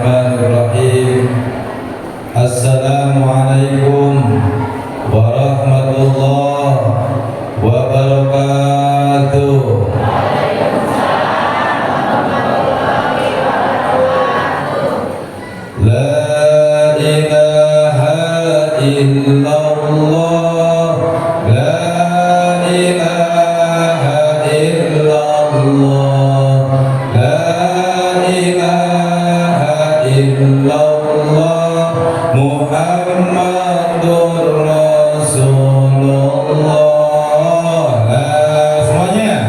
Bismillahirrahmanirrahim. Assalamualaikum warahmatullahi wabarakatuh. La ilaha illallah, la ilaha illallah, la ilaha illallah, Muhammadur Rasulullah. Semuanya.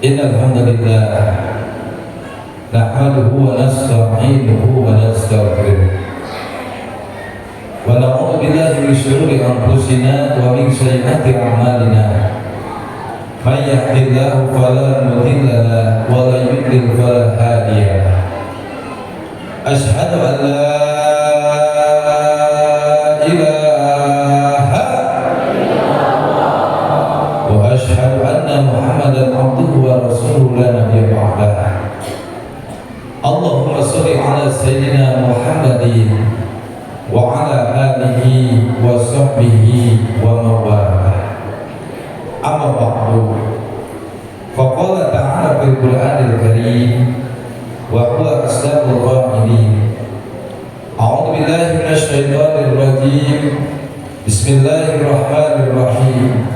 Innal hamdalillah nahmaduhu wa nasta'inuhu wa nastaghfiruh wa na'udzu billahi min shururi anfusina wa min sayyiati a'malina. May yahdihillahu fala mudilla lahu wa la yudlil fala hadiya lahu. Asyhadu an la ilaha wa asyhadu anna Muhammadan abduhu wa rasuluhu la nabiyya ba'dah. Allahumma shalli ala sayyidina Muhammadin wa ala alihi wa sahbihi wa mawalah. Amma ba'du. Faqala ta'ala fil Qur'anil Karim wa huwa asdaqul qa'ilin. A'udzu billahi minasy syaithanir rajim. Bismillahirrahmanirrahim.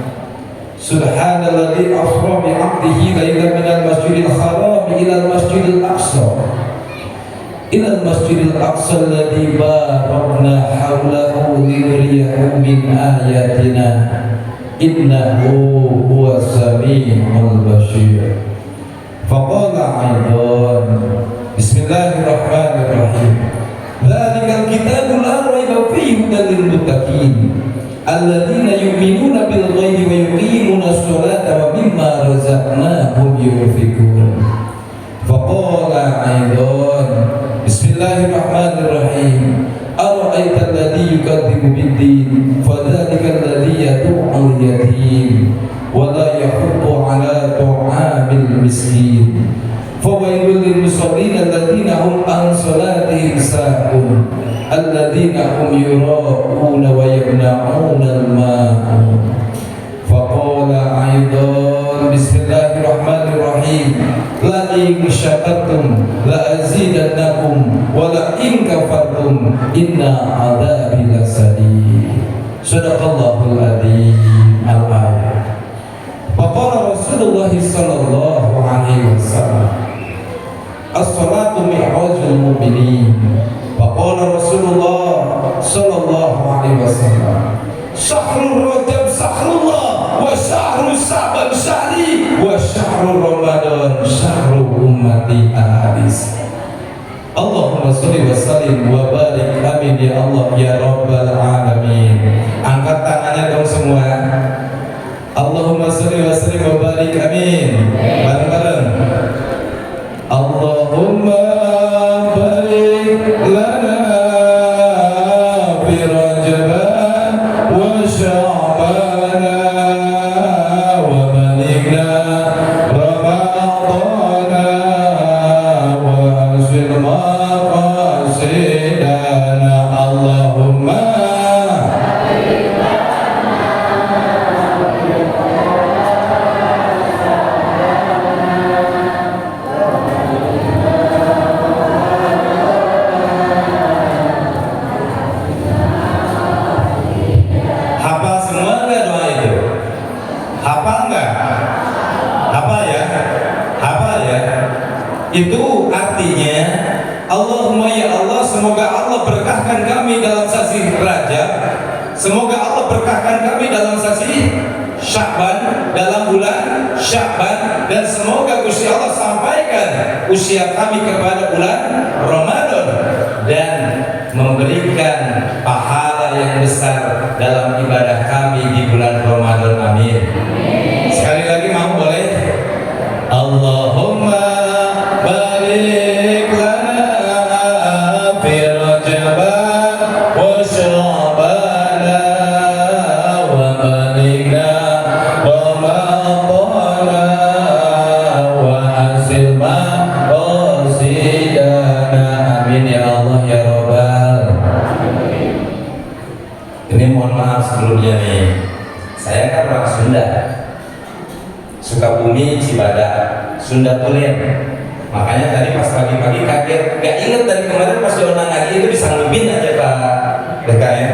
Subhanalladzi asra bi 'abdihi lailan minal masjidil haram ilal masjidil aqsa alladzi barakna hawlahu linuriyahu min ayatina innahu huwas samiul basir. Faqala aidan bismillahirrahmanirrahim. Dzalikal kitabu la raiba fihi hudal lil muttaqin alladzina yu'minuna bil ghaibi wa yuqimuna sholata wa mimma razaqnahum yunfiqun. Faqala aidan bismillahirrahmanirrahim. Ara'aita alladzi yukadzibu bid-din fadzalika alladzi yad'u al-yatim wa la yahuddu 'ala ta'amil miskin. Fawailul lil musallin alladzina hum an salatihim sahun alladzina hum yura'una wa yamna'una al-ma'un. Faqala aidan bismillahirrahmanirrahim. La in syakartum la azidannakum wa la in kafartum inna 'adzabi lasadid. Shadaqallahul adzim. Al-ayat. Faqala Rasulullah sallallahu alaihi wasallam as-salatu mi'rajul mu'minin. Faqala Rasulullah sallallahu alaihi wasallam syahrul rajab syahrullah wa syahrul sa'ban syahri wa syahrul ramadan syahrul ummati ahadis. Allahumma sholli wa sallim wa barik, amin ya Allah ya rabbal alamin. Angkat tangannya dong semua. Itu artinya Allahumma ya Allah, semoga Allah berkahkan kami dalam sasi Rajab, semoga Allah berkahkan kami dalam sasi Sya'ban, dalam bulan Sya'ban, dan semoga Gusti Allah sampaikan usia kami kepada bulan Ramadan dan memberikan pahala yang besar dalam ibadah kami di bulan Ramadan. Amin. Sekali lagi mau boleh? Allahumma barik lana fi Rajab wa Sya'ban wa balikna Ramadan wa asilma qasidana. Amin ya Allah ya Rabbal. Ini mohon maaf sebelumnya nih, saya kan orang Sunda, Sukabumi, Cibadak, Sunda Tulen. Makanya tadi pas pagi-pagi kaget, gak inget dari kemarin pas diundang lagi itu disanggupin aja Pak DKM.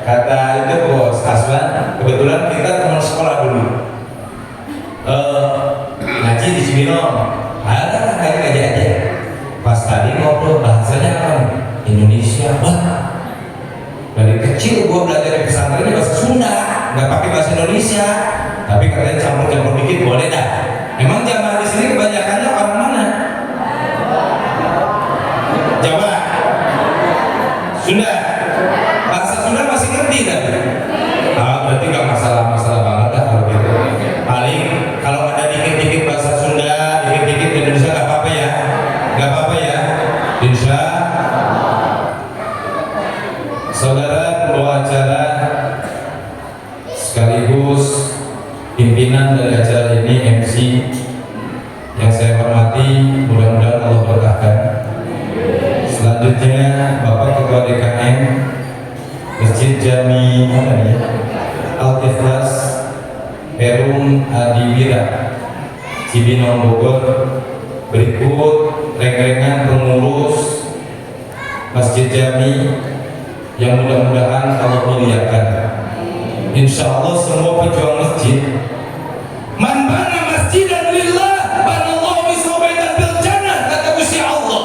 Kata itu Bos Aswan, kebetulan kita teman sekolah dulu, ngaji di Cibinong. Ada kayak ngaji aja. Pas tadi ngobrol bahasanya apa? Indonesia. Wah, dari kecil gua belajar di pesantren bahasa Sunda, nggak pakai bahasa Indonesia. Tapi katanya campur-campur dikit boleh dah. Emang jamaah di sini kebanyakannya orang mana? Jawa, Sunda. Bahasa Sunda masih ngerti kan? Berarti nggak masalah banget dah kalau gitu. Paling kalau ada dikit-dikit bahasa Sunda, dikit-dikit Indonesia nggak apa-apa ya, nggak apa-apa ya. Insya Saudara pembawa acara sekaligus pimpinan dari acara ini, MC yang saya hormati, mudah-mudahan Allah berkahkan. Selanjutnya Bapak Ketua DKM Masjid Jami Al-Ikhlas Perum Adiwira Cibinong Bogor. Berikut reng-rengan pengurus Masjid Jami yang mudah-mudahan Allah muliakan. Insya Allah semua pejuang masjid, man bana masjidan lillah banallahu mislahu baitan fil jannah, kata Gusti Allah.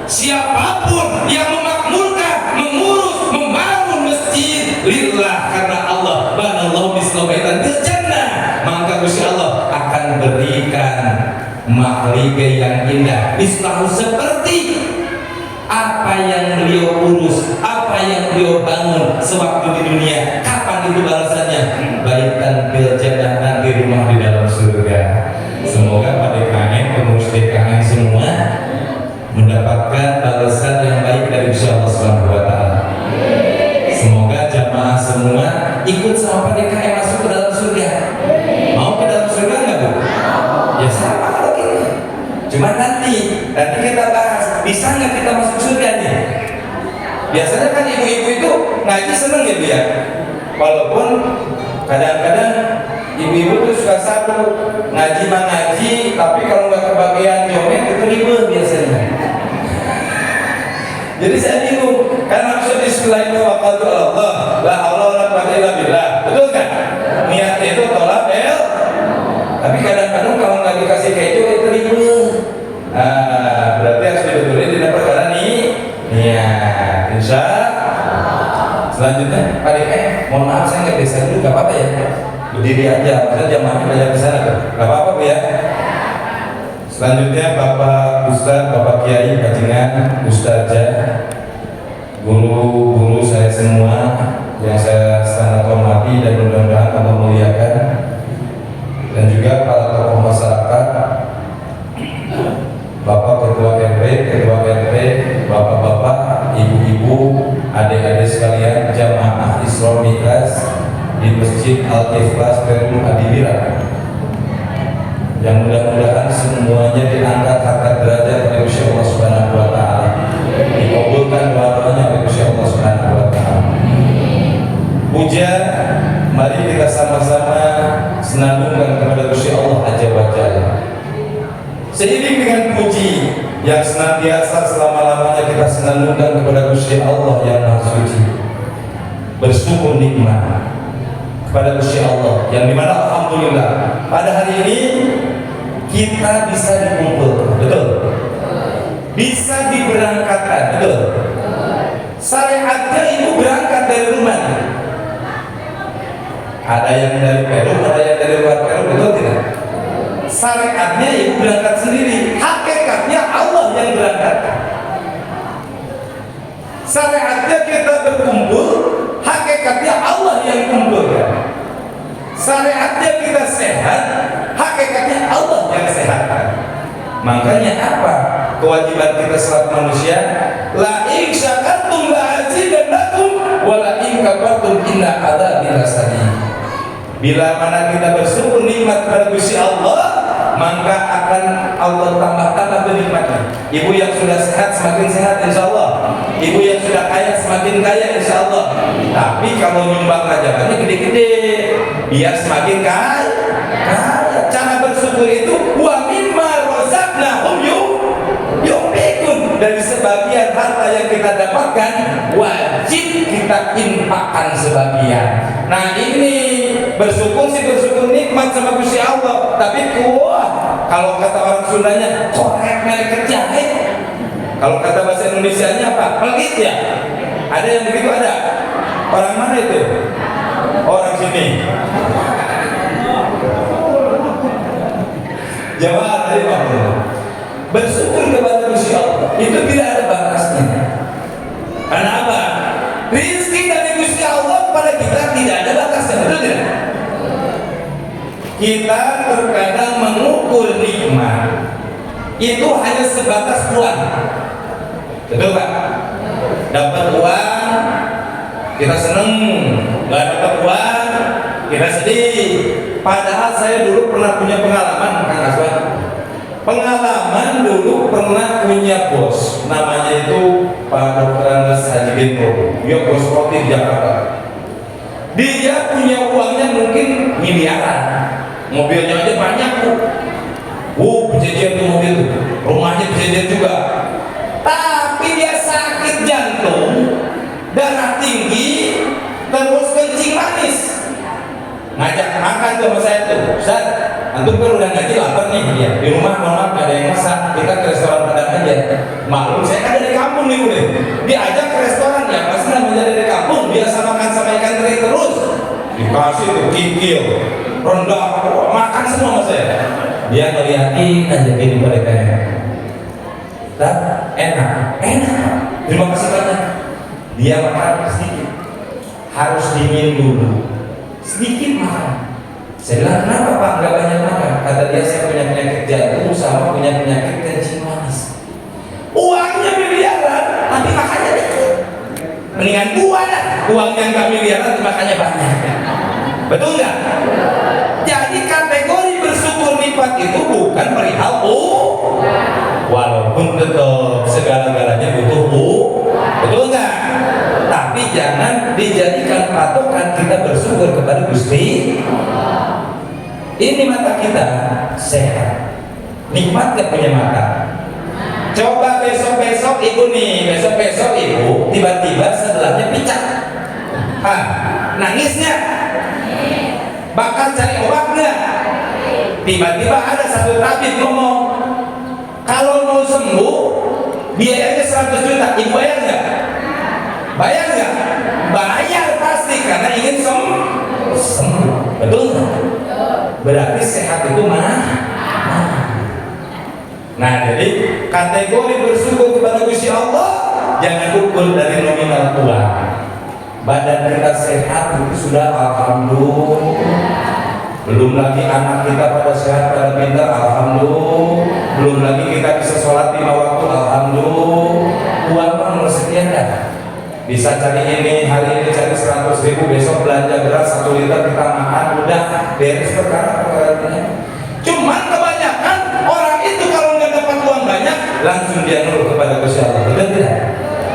Siapapun yang memakmurkan, mengurus, membangun masjid lillah karena Allah, banallahu mislahu baitan fil jannah, maka Gusti Allah akan berikan mahliga yang indah, mislahu seperti apa yang beliau urus, apa yang beliau bangun sewaktu di dunia. Kapan itu balasannya? Baitan fil jannah, nanti rumah di dalam surga. Semoga Pak DKM, pengurus DKM semua mendapatkan balasan yang baik dari Allah Subhanahu wa taala. Semoga jamaah semua ikut sama Pak DKM masuk ke dalam surga. Mau ke dalam surga enggak, Bu? Ya sama kalau gitu. Cuma nanti kita bahas, bisa nggak kita masuk surga nih? Biasanya kan ibu-ibu itu ngaji seneng ya dia. Walaupun kadang-kadang ibu-ibu tuh suka satu ngaji mah ngaji, tapi kalau nggak kebagian jomet itu ribet biasanya. Jadi saya bingung, karena maksud istilah itu waktu Allah, la haula wala quwwata illa billah, betul kan? Niatnya itu tolak tapi kadang-kadang kalau nggak dikasih keju itu ribet. Berarti harus dibetulin di perkara nih. Iya, insya. Selanjutnya, Pak DKM, mohon maaf saya nggak bisa dulu, nggak apa-apa ya? Berdiri aja, maksudnya jamaahnya banyak di sana tuh, nggak apa-apa Bu ya. Selanjutnya Bapak Ustadz, Bapak Kiai, Bajingan, Ustazah, guru-guru saya semua yang saya sangat hormati dan mudah-mudahan Allah muliakan, dan juga para tokoh masyarakat, Bapak Ketua RT, Ketua RT, Bapak-bapak, Ibu-ibu, adik-adik sekalian, jamaah Isra Mi'raj di Masjid Al-Ikhlas Perum Adiwira, yang mudah-mudahan semuanya diangkat harkat derajat oleh Gusti Allah Subhanahu wa taala, dikabulkan doa-doanya oleh Gusti Allah Subhanahu wa taala. Puja, mari kita sama-sama senandungkan kepada Gusti Allah Azza wa Jalla. Seiring dengan puji yang senantiasa selama-lamanya kita senandungkan kepada Gusti Allah yang Maha Suci, bersyukur nikmat kepada Gusti Allah yang dimana alhamdulillah pada hari ini kita bisa dikumpul, betul? bisa diberangkatkan, betul? Syariatnya ibu berangkat dari rumah. Ada yang dari Peru, ada yang dari luar Peru, betul tidak? Syariatnya ibu berangkat sendiri, hakikatnya Allah yang berangkat. Syariatnya kita berkumpul, hakikatnya Allah yang kumpulkan. Syariatnya kita sehat, hakikatnya Allah yang sehatkan. Makanya apa kewajiban kita selaku manusia? La in syakartum la azidannakum wa la in kafartum inna adzabi lasadid. Bila mana kita bersyukur nikmat kepada Gusti Allah, maka akan Allah tambah-tambah bernikmatnya. Ibu yang sudah sehat semakin sehat insyaallah. Ibu yang sudah kaya semakin kaya insyaallah. Tapi kalau nyumbang rajabannya gede-gede, biar semakin kaya. Cara bersyukur itu wa mimma razaqnahum yunfiqun. Dari sebagian harta yang kita dapatkan wajib kita infakkan sebagian. Nah ini bersyukur sih bersyukur nikmat sama Gusti Allah, tapi wah kalau kata orang Sundanya korek merek jahit. Kalau kata bahasa Indonesianya apa? Pelit ya? Ada yang begitu ada? Orang mana itu? Orang sini. Jawab dari Allah. Bersyukur kepada Gusti Allah itu tidak ada batasnya. Karena apa? Rizki dari Gusti Allah kepada kita tidak ada batasnya, betul tidak? Kita terkadang mengukur nikmat itu hanya sebatas uang, betul Pak? Dapat uang kita seneng, nggak dapat uang kita sedih. Padahal saya dulu pernah punya pengalaman, Kang Aswan. Pengalaman dulu pernah punya bos, namanya itu Pak Dr. Andes Haji Bento. Dia bos roti di Jakarta. Dia punya uangnya mungkin miliaran, mobilnya aja banyak bu. Berjejer tuh mobil tuh, rumahnya berjejer juga. Tapi dia sakit jantung, darah tinggi, terus kencing manis. Ngajak makan tuh sama saya tuh, Ustaz, antum kan udah ngaji lapar nih ya. Di rumah mohon maaf ada yang masak, kita ke restoran Padang aja. Maklum saya kan dari kampung nih udah. Diajak ke restoran ya, pasti namanya dari kampung, biasa makan sama ikan teri terus. Dikasih tuh kikil, rendang, makan semua sama saya. Dia ngeliatin aja gini mereka ya. Enak. Terima kasih banyak. Dia makan sedikit, harus dingin dulu. Sedikit makan. Saya bilang kenapa Pak nggak banyak makan? Kata dia saya punya penyakit jantung sama punya penyakit kencing manis. Uangnya miliaran, tapi makannya dikit. Mendingan gua dah, uangnya nggak miliaran, tapi makannya banyak. Betul nggak? Jadi kategori bersyukur nikmat itu bukan perihal walaupun tetap segala-galanya butuh betul nggak? Tapi jangan dijadikan patokan kita bersyukur kepada Gusti. Ini mata kita sehat, nikmat gak punya mata. Coba besok-besok ibu tiba-tiba sebelahnya picak, nangisnya, bakal cari obat nggak? Tiba-tiba ada satu tabib ngomong, kalau mau sembuh biayanya 100 juta, ibu bayar nggak? Bayar nggak? Bayar pasti karena ingin sembuh, betul nggak? Berarti sehat itu mahal. Nah jadi kategori bersyukur kepada Gusti Allah jangan ukur dari nominal uang. Badan kita sehat itu sudah alhamdulillah. Belum lagi anak kita pada sehat, pada pintar, alhamdulillah. Belum lagi kita bisa sholat 5 waktu, alhamdulillah. Uang nomor sekian dah. Bisa cari ini, hari ini cari 100.000, besok belanja beras 1 liter kita makan, udah beres perkara-perkaranya. Cuman kebanyakan orang itu kalau nggak dapat uang banyak, langsung dia nurut kepada Gusti Allah, betul tidak?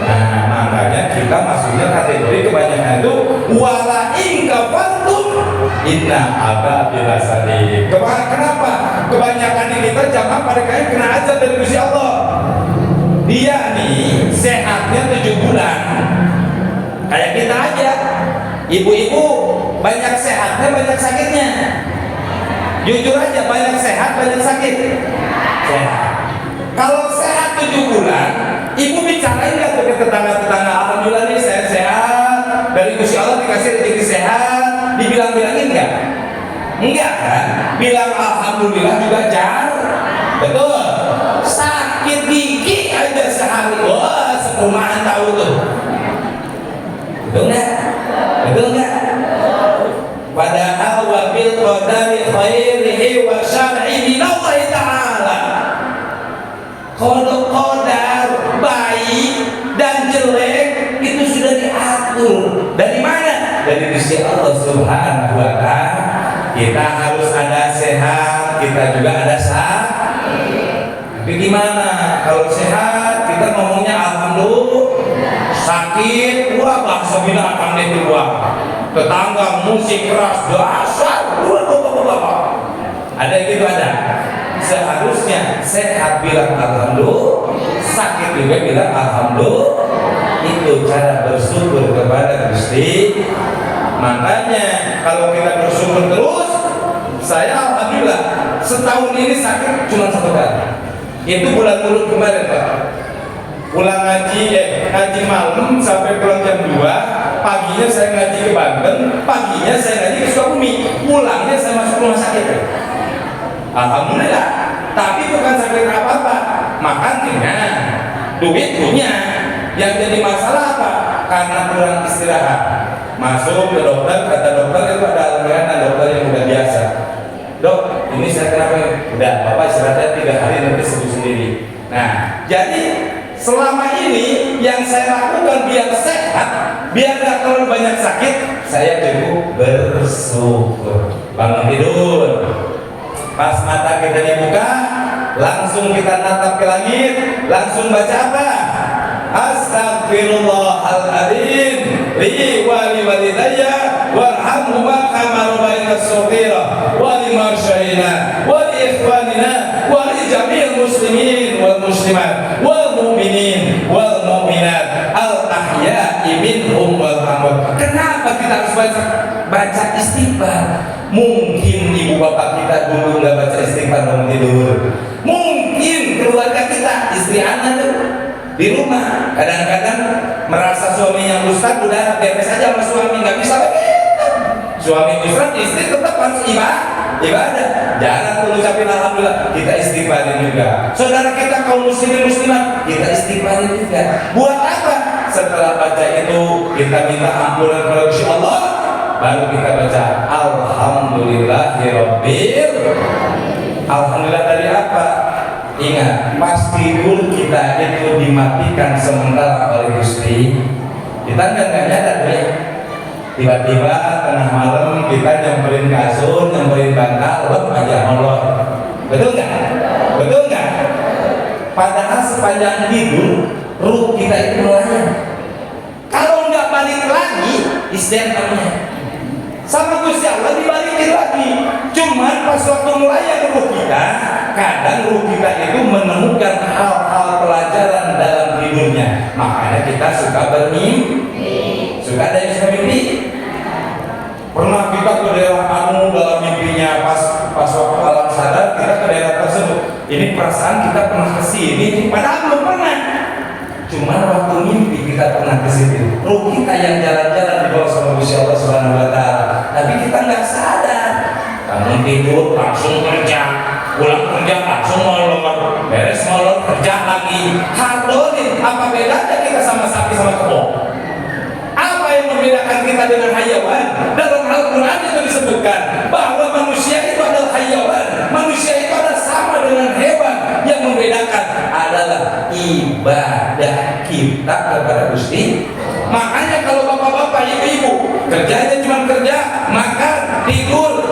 Nah makanya kita masuknya kategori kebanyakan itu wala in kafartum inna adzabi lasadid. Kenapa? Kebanyakan di kita jangan pada kayak kena azab dari Gusti Allah. Dia nih sehatnya 7 bulan kayak kita aja. Ibu-ibu banyak sehatnya banyak sakitnya. Jujur aja, banyak sehat banyak sakit. Sehat. Kalau sehat setelah 7 bulan, ibu bicarain nggak tuh ke tetangga-tetangga, alhamdulillah nih saya sehat, dari Gusti Allah dikasih rezeki sehat, dibilang-bilangin nggak? Enggak kan? Bilang alhamdulillah juga betul. Sakit gigi aja sehari, wah seperumahan tahu tuh. Betul nggak? Betul nggak? Padahal wabil qadari khairihi wa syar'i minallahi ta'ala. Qadar baik dan jelek itu sudah diatur. Dari mana? Dari Gusti Allah Subhanahu wa ta'ala. Kita harus ada sehat, kita juga ada sakit. Tapi gimana? Kalau sehat kita ngomongnya alhamdulillah. Sakit, wah bahasa binatang itu wah. Tetangga musik keras dasar, ada yang gitu ada. Seharusnya sehat bilang alhamdulillah, sakit juga bilang alhamdulillah. Itu cara bersyukur kepada Gusti. Makanya kalau kita bersyukur terus, saya alhamdulillah setahun ini sakit cuma 1 kali. Itu bulan Mulut kemarin Pak. Pulang ngaji malam sampai pulang jam 2. Paginya saya ngaji ke Banten, paginya saya ngaji ke Sukabumi, pulangnya saya masuk rumah sakit. Alhamdulillah, tapi bukan sakit apa-apa, makanya duit punya. Yang jadi masalah apa? Karena kurang istirahat. Masuk ke dokter, kata dokter itu ada langganan dokter yang udah biasa. Dok, ini saya kenapa? Udah, Bapak istirahatnya 3 hari nanti sembuh sendiri. Nah, jadi selama ini yang saya lakukan biar sehat, biar gak terlalu banyak sakit, saya cukup bersyukur. Bangun tidur, pas mata kita dibuka, langsung kita natap ke langit, langsung baca apa? Astagfirullahaladzim li wa li walidayya warhamhuma kama rabbayana shaghira wa li marsyayina wa li ikhwanina wa li jami'il muslimin wal muslimat wal mu'minin wal mu'minat al ahya'i minhum wal amwat. Kenapa kita harus baca istighfar? Mungkin ibu bapak kita dulu nggak baca istighfar bangun tidur. Mungkin keluarga kita, istri anak tuh di rumah kadang-kadang merasa suaminya ustaz, udah beres aja sama suami, nggak bisa begitu. Suami ustaz, istri tetap harus ibadah. Jangan mengucapin alhamdulillah, kita istighfarin juga. Saudara kita kaum muslimin muslimat, kita istighfarin juga. Buat apa? Setelah baca itu kita minta ampunan kepada Gusti Allah, baru kita baca alhamdulillahirabbil. Alhamdulillah dari apa? Ingat, pas tidur kita itu dimatikan sementara oleh Gusti. Kita nggak nyadar ya. Tiba-tiba tengah malam kita nyamperin kasur, nyamperin bantal, aja Allah. Betul nggak? Betul nggak? Padahal sepanjang tidur, ruh kita itu melayang. Kalau nggak balik lagi, istighfarnya sama Gusti Allah dibalikin lagi. Cuman pas waktu melayang ruh kita, kadang ruh kita itu menemukan hal-hal pelajaran dalam tidurnya. Makanya kita suka bermimpi. Suka ada yang suka mimpi? Pernah kita ke daerah anu dalam mimpinya, pas waktu alam sadar kita ke daerah tersebut. Ini perasaan kita pernah kesini, padahal belum pernah. Cuman waktu mimpi kita pernah ke situ. Ruh kita yang jalan-jalan di bawah sama Gusti Allah Subhanahu wa taala. Tapi kita nggak sadar. Bangun tidur langsung kerja, pulang kerja langsung molor, beres molor kerja lagi. Hadonin, apa bedanya kita sama sapi sama kebo? Apa yang membedakan kita dengan hayawan? Dalam Al-Quran itu disebutkan bahwa manusia itu adalah hayawan. Manusia itu adalah sama dengan hewan. Yang membedakan adalah ibadah kita kepada Gusti. Makanya kalau bapak-bapak, ibu-ibu kerjanya cuma kerja, makan, tidur,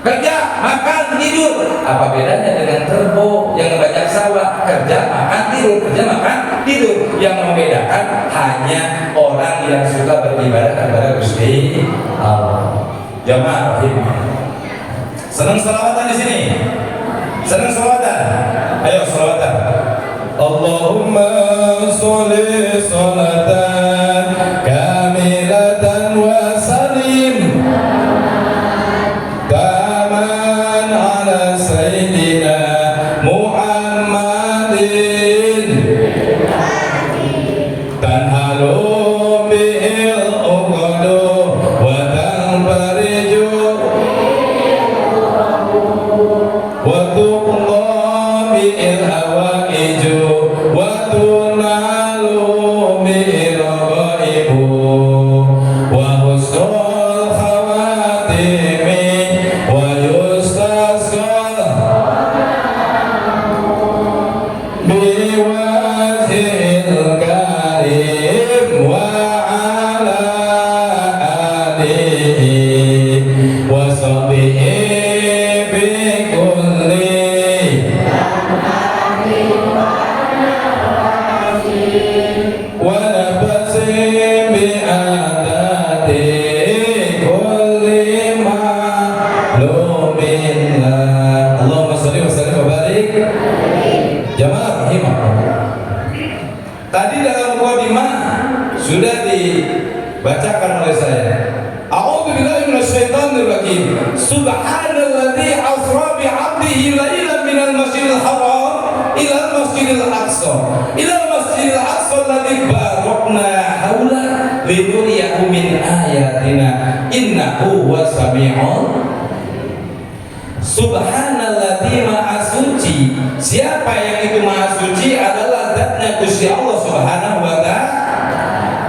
kerja, makan, tidur. Apa bedanya dengan kerbau yang banyak sawah? Kerja, makan, tidur, kerja, makan, tidur. Yang membedakan hanya orang yang suka beribadah kepada Gusti Allah. Jamaah rahim. Senang selawatan di sini? Senang selawatan? Ayo selawatan. Allahumma sholli sholatan kamilatan wa salim taman ala sayyidina Muhammadin billah. Allahumma shalli wa sallim wa barik. Jamaah rahimakumullah. Tadi dalam mukadimah sudah dibacakan oleh saya. A'udzu billahi minasyaitonir rajim. Subhanalladzi asra bi 'abdihi lailan minal masjidil haram ila al-masjidil aqsa. Ila al-masjidil aqsa alladzi barakna haula linuriyahu min ayatina innahu huwas sami'un. Subhanalladzi maha suci. Siapa yang itu maha suci adalah zatnya Gusti Allah Subhanahu wa taala.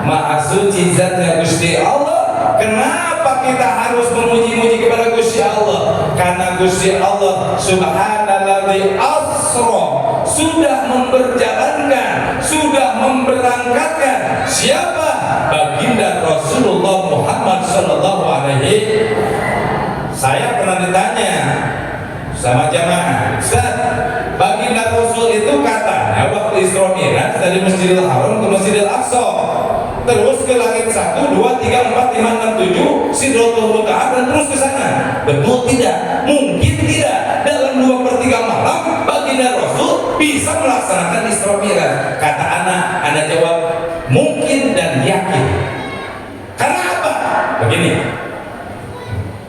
Maha suci zatnya Gusti Allah. Kenapa kita harus memuji-muji kepada Gusti Allah? Karena Gusti Allah Subhanalladzi asra sudah memperjalankan, sudah memberangkatkan siapa? Baginda Rasulullah Muhammad sallallahu alaihi. Saya pernah ditanya sama jamaah, Ustaz, Baginda Rasul itu katanya waktu Isra Mi'raj dari Masjidil Haram ke Masjidil Aqsa, terus ke langit 1, 2, 3, 4, 5, 6, 7 Sidratul Muntaha dan terus ke sana. Betul tidak? Mungkin tidak. Dalam 2/3 malam Baginda Rasul bisa melaksanakan Isra Mi'raj. Kata anak jawab mungkin dan yakin. Karena apa? Begini,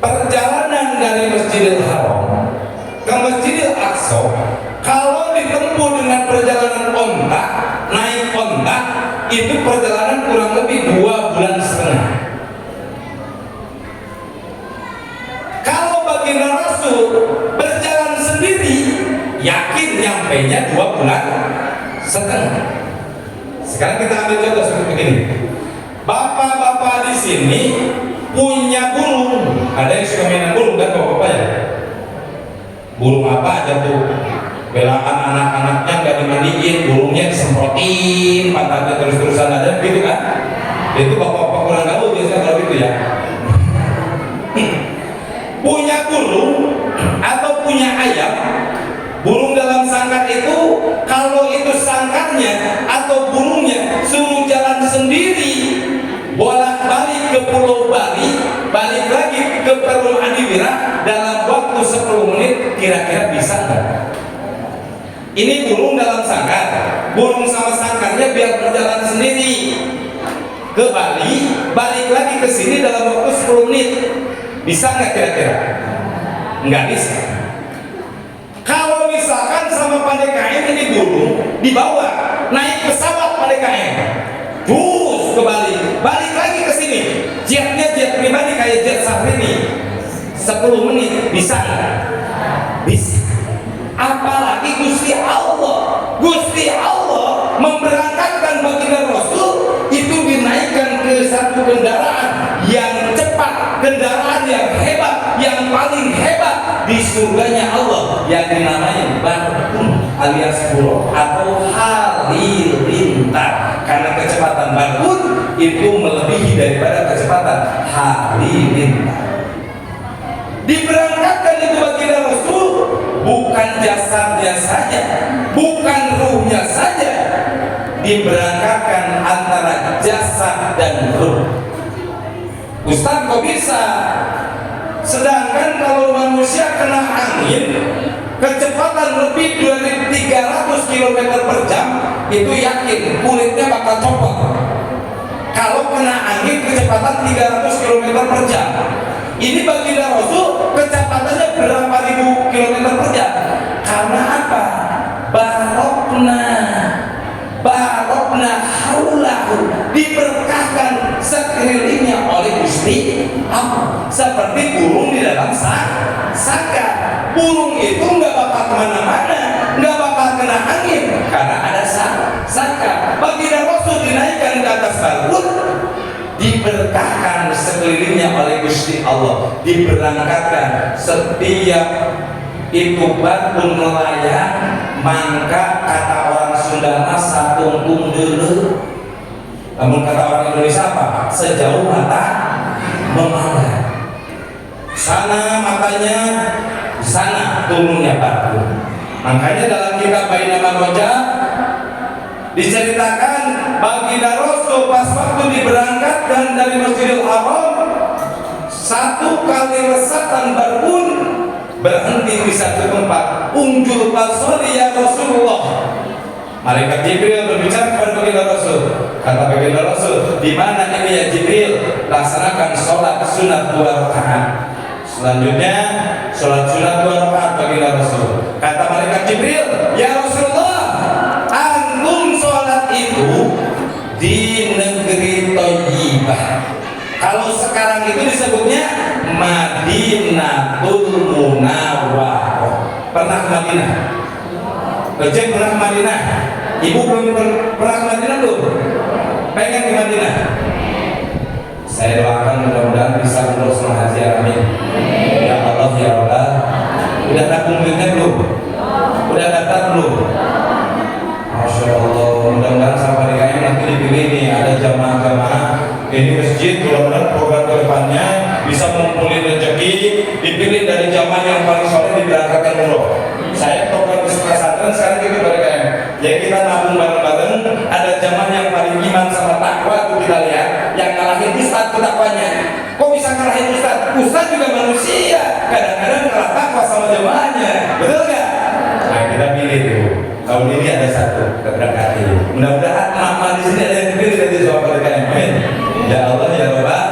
perjalanan dari Masjidil Haram ke Masjidil Aqsa kalau ditempuh dengan perjalanan onta, naik onta, itu perjalanan kurang lebih 2,5 bulan. Kalau Baginda Rasul berjalan sendiri, yakin nyampainya 2,5 bulan. Sekarang kita ambil contoh seperti begini. Bapak-bapak di sini punya burung. Ada yang suka mainan burung kan bapak-bapak ya? Burung apa aja tuh? Belaan anak-anaknya nggak dimandiin, burungnya disemprotin, pantatnya terus-terusan ada gitu kan? Itu bapak-bapak kurang tahu biasanya kalau gitu ya. Punya burung atau punya ayam, burung dalam sangkar itu kalau itu sangkarnya atau burungnya suruh jalan sendiri bolak-balik ke Pulau Bali, balik lagi ke Perum Adiwira dalam waktu 10 menit, kira-kira bisa nggak? Ini burung dalam sangkar, burung sama sangkarnya biar berjalan sendiri ke Bali, balik lagi ke sini dalam waktu 10 menit, bisa nggak kira-kira? Nggak bisa. Kalau misalkan sama PDKM ini burung dibawa naik pesawat PDKM, terus ke Bali, balik lagi ke sini, jetnya jet pribadi kayak jet Syahrini, 10 menit bisa nggak? Bisa. Apalagi Gusti Allah memberangkatkan Baginda Rasul itu dinaikkan ke satu kendaraan yang cepat, kendaraan yang hebat, yang paling hebat di surganya Allah yang dinamai Barkun alias Buruk atau Halilintar, karena kecepatan Barkun itu melebihi daripada kecepatan Halilintar. Diberangkatkan itu Baginda Rasul bukan jasadnya saja, bukan ruhnya saja, diberangkatkan antara jasad dan ruh. Ustaz kok bisa? Sedangkan kalau manusia kena angin kecepatan lebih dari 300 km per jam, itu yakin kulitnya bakal copot. Kalau kena angin kecepatan 300 km per jam, ini Baginda Rasul kecepatannya berapa ribu kilometer per jam? Karena apa? Barokna haulahu, diberkahkan sekelilingnya oleh Gusti Allah, seperti burung di dalam sangkar. Burung itu nggak bakal kemana-mana, nggak bakal kena angin karena ada sangkar. Baginda Rasul dinaikkan ke atas barkun, diberkahkan sekelilingnya oleh Gusti Allah, diberangkatkan setiap itu barkun melayang, maka kata orang Sunda masa tungtung dulu, namun kata orang Indonesia apa? Sejauh mata memandang. Sana matanya, sana turunnya barkun. Makanya dalam kitab Bainama Roja diceritakan Baginda Rasul pas waktu diberangkatkan dari Masjidil Haram, 1 kali resatan barkun berhenti di satu tempat. Unjul basari ya Rasulullah. Malaikat Jibril berbicara kepada baginda Rasul. Kata baginda Rasul, di mana ini ya Jibril? Laksanakan sholat sunat 2 rakaat. Selanjutnya sholat sunat 2 rakaat baginda Rasul. Kata malaikat Jibril, ya Rasulullah, antum sholat itu di negeri Thayyibah. Kalau sekarang itu disebutnya Madinatul Munawwarah. Pernah ke Madinah? Ojek pernah ke Madinah? Ibu belum pernah ke Madinah belum? Pengen ke Madinah? Saya doakan mudah-mudahan bisa lulus haji, amin. Ya Allah ya Allah. Udah daftar duitnya belum? Udah daftar belum? Masya Allah, mudah-mudahan sampai kayaknya nanti dipilih nih ada jamaah-jamaah ini masjid, mudah-mudahan program kedepannya bisa mengumpulkan rezeki, dipilih dari jamaah yang paling soleh diberangkatkan umroh. Saya program di pesantren sekarang gitu pada kalian. Ya kita nabung bareng-bareng, ada jamaah yang paling iman sama takwa tuh kita lihat, yang ngalahin ustaz ketakwanya. Kok bisa ngalahin ustaz? Ustaz juga manusia, kadang-kadang kalah takwa sama jamaahnya, betul nggak? Nah kita pilih tuh. Tahun ini ada satu keberangkatan. Mudah-mudahan mama di sini ada yang dipilih dari soal kalian. Amin. Ya Allah ya Rabbal.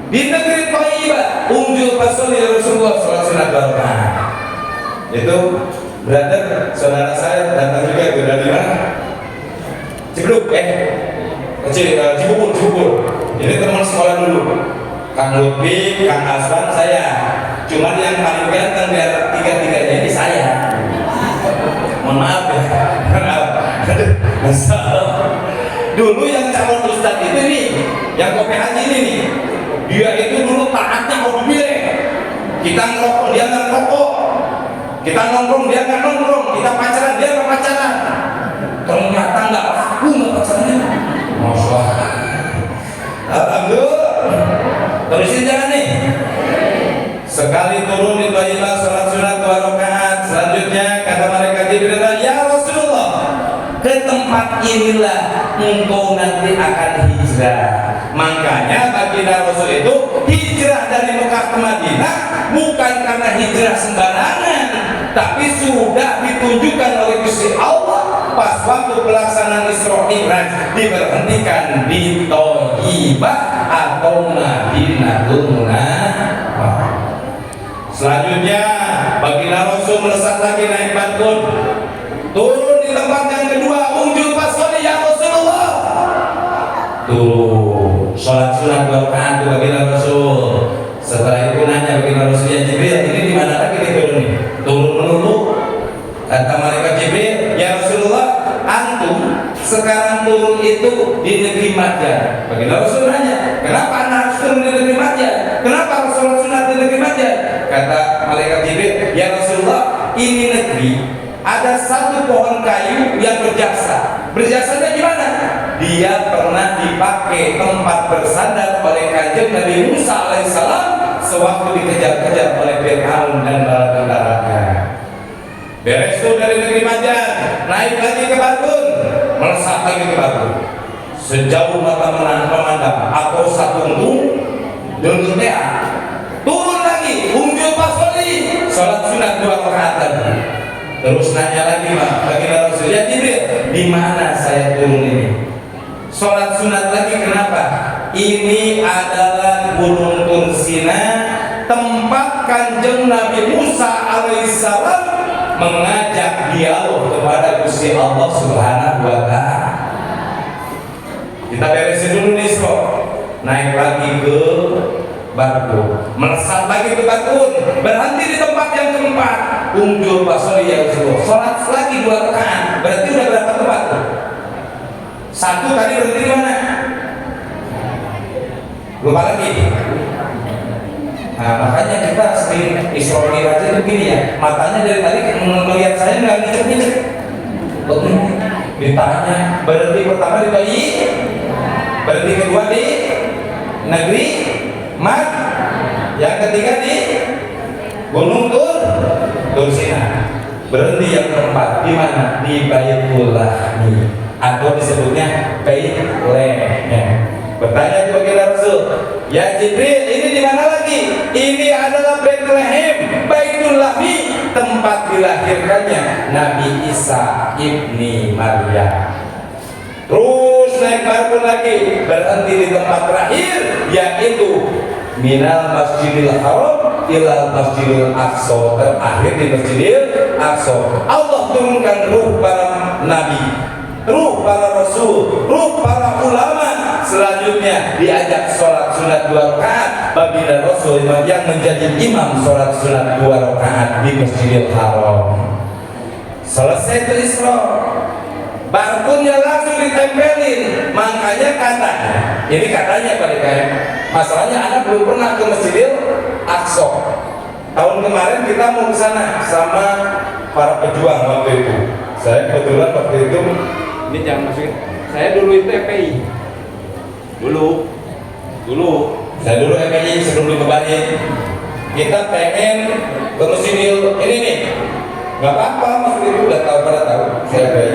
Di negeri Thayyibah, unjul basari ya Rasulullah sholat sunat 2 rakaat. Itu brother saudara saya datang juga itu dari mana? Cibluk, Cibubur. Ini teman sekolah dulu. Kang Lutfi, Kang Aswan, saya. Cuman yang paling ganteng dari tiga-tiganya ini saya. Mohon maaf ya. Dulu yang calon ustadz itu nih, yang kopi haji ini nih, dia itu dulu taatnya mau dipilih. Kita ngerokok, dia nggak ngerokok. Kita nongkrong, dia nggak nongkrong. Kita pacaran, dia nggak pacaran. Ternyata nggak laku nggak pacarannya. Masya Allah. Alhamdulillah. Terusin jangan nih. Sekali turun di Thayyibah sholat sunat 2 rakaat. Selanjutnya kata malaikat Jibril, ya Rasulullah, ke tempat inilah engkau nanti akan hijrah. Makanya baginda Rasul itu hijrah dari Mekah ke Madinah bukan karena hijrah sembarangan, tapi sudah ditunjukkan oleh Gusti Allah pas waktu pelaksanaan Isra Mi'raj diberhentikan di Thayyibah atau Madinatul Munawwarah. Selanjutnya baginda Rasul melesat lagi naik batu, turun di tempat yang kedua, unjul basari ya Rasulullah. Tuh sholat sunat 2 rakaat baginda Rasul. Setelah itu nanya baginda Rasul, ya Jibril, ini di mana lagi nih turun nih? Turun melulu. Kata malaikat Jibril, ya Rasulullah, antum sekarang turun itu di negeri Madyan. Baginda Rasul nanya, kenapa anda harus turun di negeri Madyan? Kenapa harus sholat sunat di negeri Madyan? Kata malaikat Jibril, ya Rasulullah, ini negeri ada satu pohon kayu yang berjasa. Berjasanya gimana? Dia pernah dipakai tempat bersandar oleh kanjeng Nabi Musa alaihissalam sewaktu dikejar-kejar oleh Fir'aun dan bala tentaranya. Beres itu dari negeri Madyan, naik lagi ke Batun, melesat lagi ke Batun. Sejauh mata memandang, atau satu dunia, turun lagi, unjul basari, sholat sunat 2 rakaat lagi. Terus nanya lagi baginda Rasul, ya Jibril, di mana saya turun ini? Sholat sunat lagi, kenapa? Ini adalah Gunung Tursina, tempat kanjeng Nabi Musa alaihissalam mengajak dialog kepada Gusti Allah Subhanahu wa Ta'ala. Kita beresin dulu nih, naik lagi ke Batu, melesat lagi ke Batun, berhenti di tempat yang keempat, unjul basari ya Rasulullah. Sholat lagi 2 rakaat, berarti udah berapa tempat tuh? 1 tadi berhenti di mana? Lupa lagi. Nah makanya kita sering Isra Mi'raj itu begini ya, matanya dari tadi melihat saya nggak ngicip-ngicip. Ditanya berhenti pertama di Thayyibah, berhenti kedua di negeri Mad, yang ketiga di Gunung Tursina, berhenti yang keempat di mana? Di Baitullah atau disebutnya Baitleh. Bertanya kepada Rasul, ya Jibril, ini di mana lagi? Ini adalah Bethlehem. dilahirkannya Nabi Isa ibni Maryam. Terus naik batu lagi, berhenti di tempat terakhir, yaitu minal masjidil haram ilal masjidil aqsa, terakhir di masjidil aqsa. Allah turunkan ruh para nabi, ruh para rasul, ruh para ulama. Selanjutnya diajak sholat sunat 2 rakaat. Baginda Rasul yang menjadi imam sholat sunat 2 rakaat di Masjidil Haram. Selesai itu Isra, barkunya langsung ditempelin. Makanya katanya, ini katanya Pak DKM, masalahnya anak belum pernah ke Masjidil Aqsa. Tahun kemarin kita mau ke sana sama para pejuang waktu itu. Saya kebetulan waktu itu, ini jangan masukin, saya dulu itu FPI. Dulu saya dulu FPI sebelum dikembali. Kita pengen ke Masjidil ini nih, nggak apa-apa, masjid itu udah tahu, pada tahu saya FPI.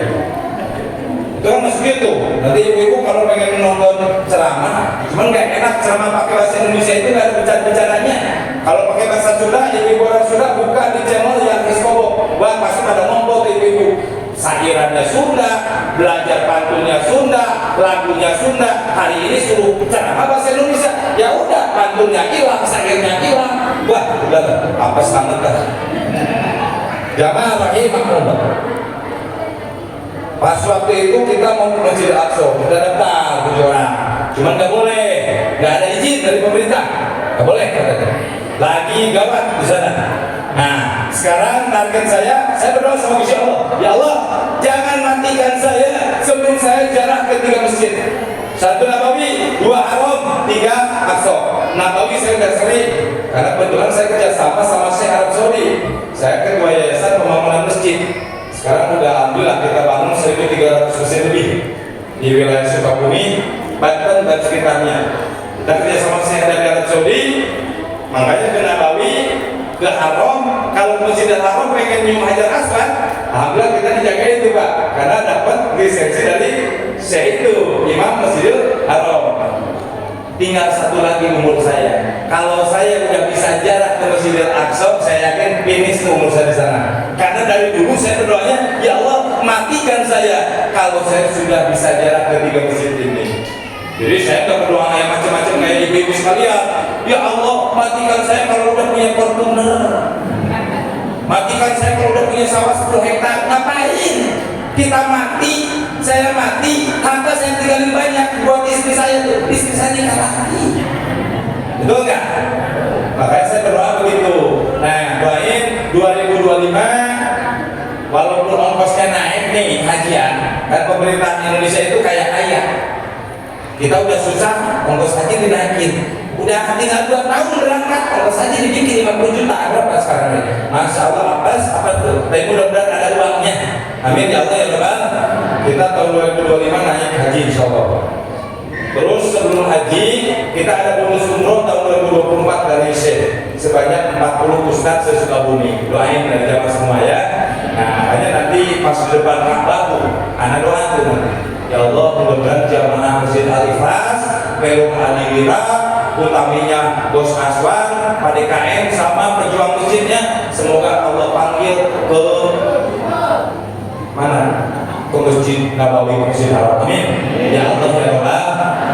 Itu kan masjid tuh, nanti ibu-ibu kalau pengen nonton ceramah, cuman nggak enak ceramah pakai bahasa Indonesia itu nggak ada bicaranya. Kalau pakai bahasa Sunda, ibu-ibu orang Sunda buka di channel yang Iskobo, wah pasti pada ngompol ibu-ibu. Sairannya Sunda, belajar pantunnya Sunda, lagunya Sunda. Hari ini suruh ceramah bahasa Indonesia, ya udah pantunnya hilang, sairnya hilang. Wah, udah apa sangat dah. Jamaah rahimahullah. Pas waktu itu kita mau ke Masjid Aqsa, kita daftar 7 orang. Cuman nggak boleh, nggak ada izin dari pemerintah, nggak boleh katanya. Lagi gawat di sana. Nah, sekarang target saya berdoa sama Gusti Allah. Ya Allah, jangan matikan saya sebelum saya jarak ke 3 masjid. 1 Nabawi, 2 Haram, 3 Aqsa. Nabawi saya udah sering, karena kebetulan saya kerjasama sama Syekh Arab Saudi. Saya ketua yayasan pembangunan masjid. Sekarang udah alhamdulillah kita bangun 1.300 masjid lebih di wilayah Sukabumi, Banten dan sekitarnya. Kita kerjasama Syekh Arab Saudi, makanya ke Nabawi, ke Haram. Kalau Masjidil Haram pengen nyium Hajar Aswad, alhamdulillah kita dijaga itu Pak, karena dapat lisensi dari Syekh itu, Imam Masjidil Haram. Tinggal 1 lagi umur saya. Kalau saya udah bisa jarak ke Masjidil Aqsa, saya yakin finish umur saya di sana. Karena dari dulu saya berdoanya, ya Allah matikan saya kalau saya sudah bisa jarak ke 3 masjid ini. Jadi saya nggak berdoa yang macam-macam kayak ibu-ibu sekalian. Ya Allah matikan saya kalau udah punya Fortuner. Matikan saya kalau udah punya sawah 10 hektar. Ngapain? Kita mati, saya mati, harta saya tinggalin banyak buat istri saya tuh. Istri saya nikah lagi. Betul nggak? Makanya saya berdoa begitu. Nah, doain 2025 walaupun ongkosnya naik nih hajian, kan pemerintah Indonesia itu kayak kaya. Kita udah susah, ongkos haji dinaikin. Udah tinggal 2 tahun berangkat, ongkos haji dibikin 50 juta. Berapa sekarang ini? Masya Allah, apa tuh? Tapi mudah-mudahan ada uangnya. Amin ya Allah ya Rabbal. Kita tahun 2025 naik haji insya Allah. Terus sebelum haji, kita ada bonus umroh tahun 2024 dari Syekh sebanyak 40 ustadz se-Sukabumi. Doain dari jamaah semua ya. Nah, makanya nanti pas di depan Ka'bah tuh, anak doa tuh nanti. Ya Allah, mudah-mudahan jamaah Masjid Al-Ikhlas, Peluk Adiwira, utaminya Bos Aswan, Pak DKM, sama pejuang masjidnya, semoga Allah panggil ke mana? Ke Masjid Nabawi, Masjid Haram. Amin. Ya Allah ya Allah.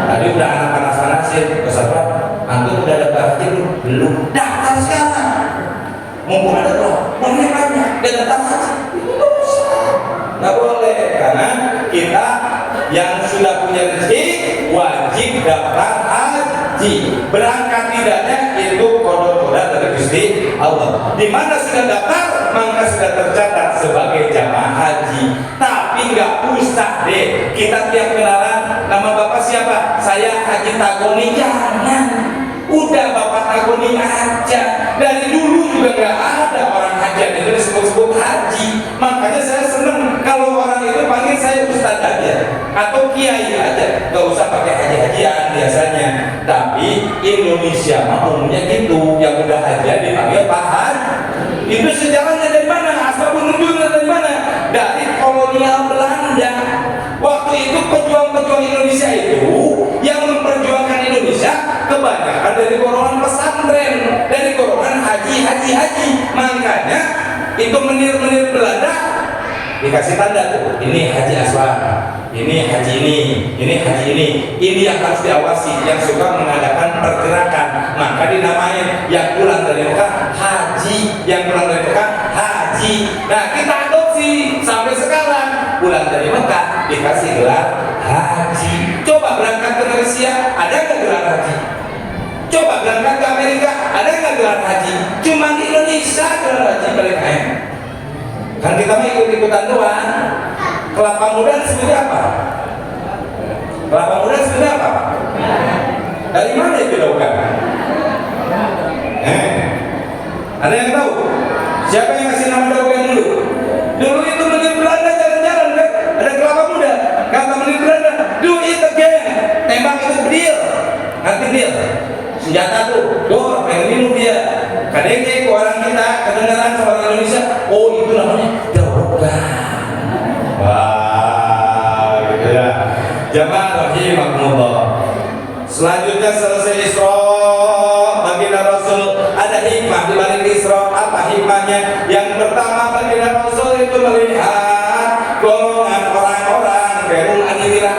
Tadi udah anak-anak sana sih, peserta. Antum udah daftar haji belum? Daftar sekarang. Mumpung ada loh, banyak dan daftar haji. Nggak boleh, karena kita yang sudah punya rezeki wajib daftar haji. Berangkat tidaknya itu kodok-kodok dari Gusti Allah. Di mana sudah daftar, maka sudah tercatat sebagai jamaah haji. Tapi nggak usah deh kita tiap kenalan nama bapak siapa? Saya Haji Tagoni. Jangan. Udah bapak Tagoni aja. Dari dulu juga nggak ada orang hajian itu disebut-sebut haji. Makanya saya seneng kalau orang itu panggil saya ustadz aja atau kiai aja, nggak usah pakai haji-hajian biasanya. Tapi Indonesia mah umumnya gitu, yang udah hajian dipanggil Pak Haji. Itu sejarahnya dari mana? Asbabun nuzulnya dari mana? Dari kolonial Belanda. Waktu itu pejuang-pejuang Indonesia itu yang memperjuangkan Indonesia kebanyakan dari golongan pesantren, dari golongan haji. Makanya itu menir-menir Belanda dikasih tanda tuh, ini Haji Aswan, ini haji ini haji ini yang harus diawasi, yang suka mengadakan pergerakan, maka dinamain yang pulang dari Mekah haji, yang pulang dari Mekah haji. Nah kita adopsi sampai sekarang, pulang dari Mekah dikasih gelar haji. Coba berangkat ke Malaysia, ada nggak gelar haji? Coba berangkat ke Amerika, ada nggak gelar haji? Cuma di Indonesia gelar haji paling keren. Kan kita mau ikut-ikutan doang. Kelapa muda sebenarnya apa? Kelapa muda sebenarnya apa? Dari mana itu bukan? Ada yang tahu? Siapa yang kasih nama daugan dulu? Dulu itu menir Belanda jalan-jalan kan? Ada kelapa muda. Kata menir Belanda, do it again. Tembak itu deal. Nanti deal. Senjata tuh, pengen minum dia. Kadang-kadang ke orang kita kedengaran sama orang Indonesia, oh itu namanya daugan. Wah, gitu ya. Jamaah rahimakumullah. Selanjutnya selesai Isra baginda Rasul, ada hikmah di balik Isra. Apa hikmahnya? Yang pertama, baginda Rasul itu melihat golongan orang-orang Berul Anilira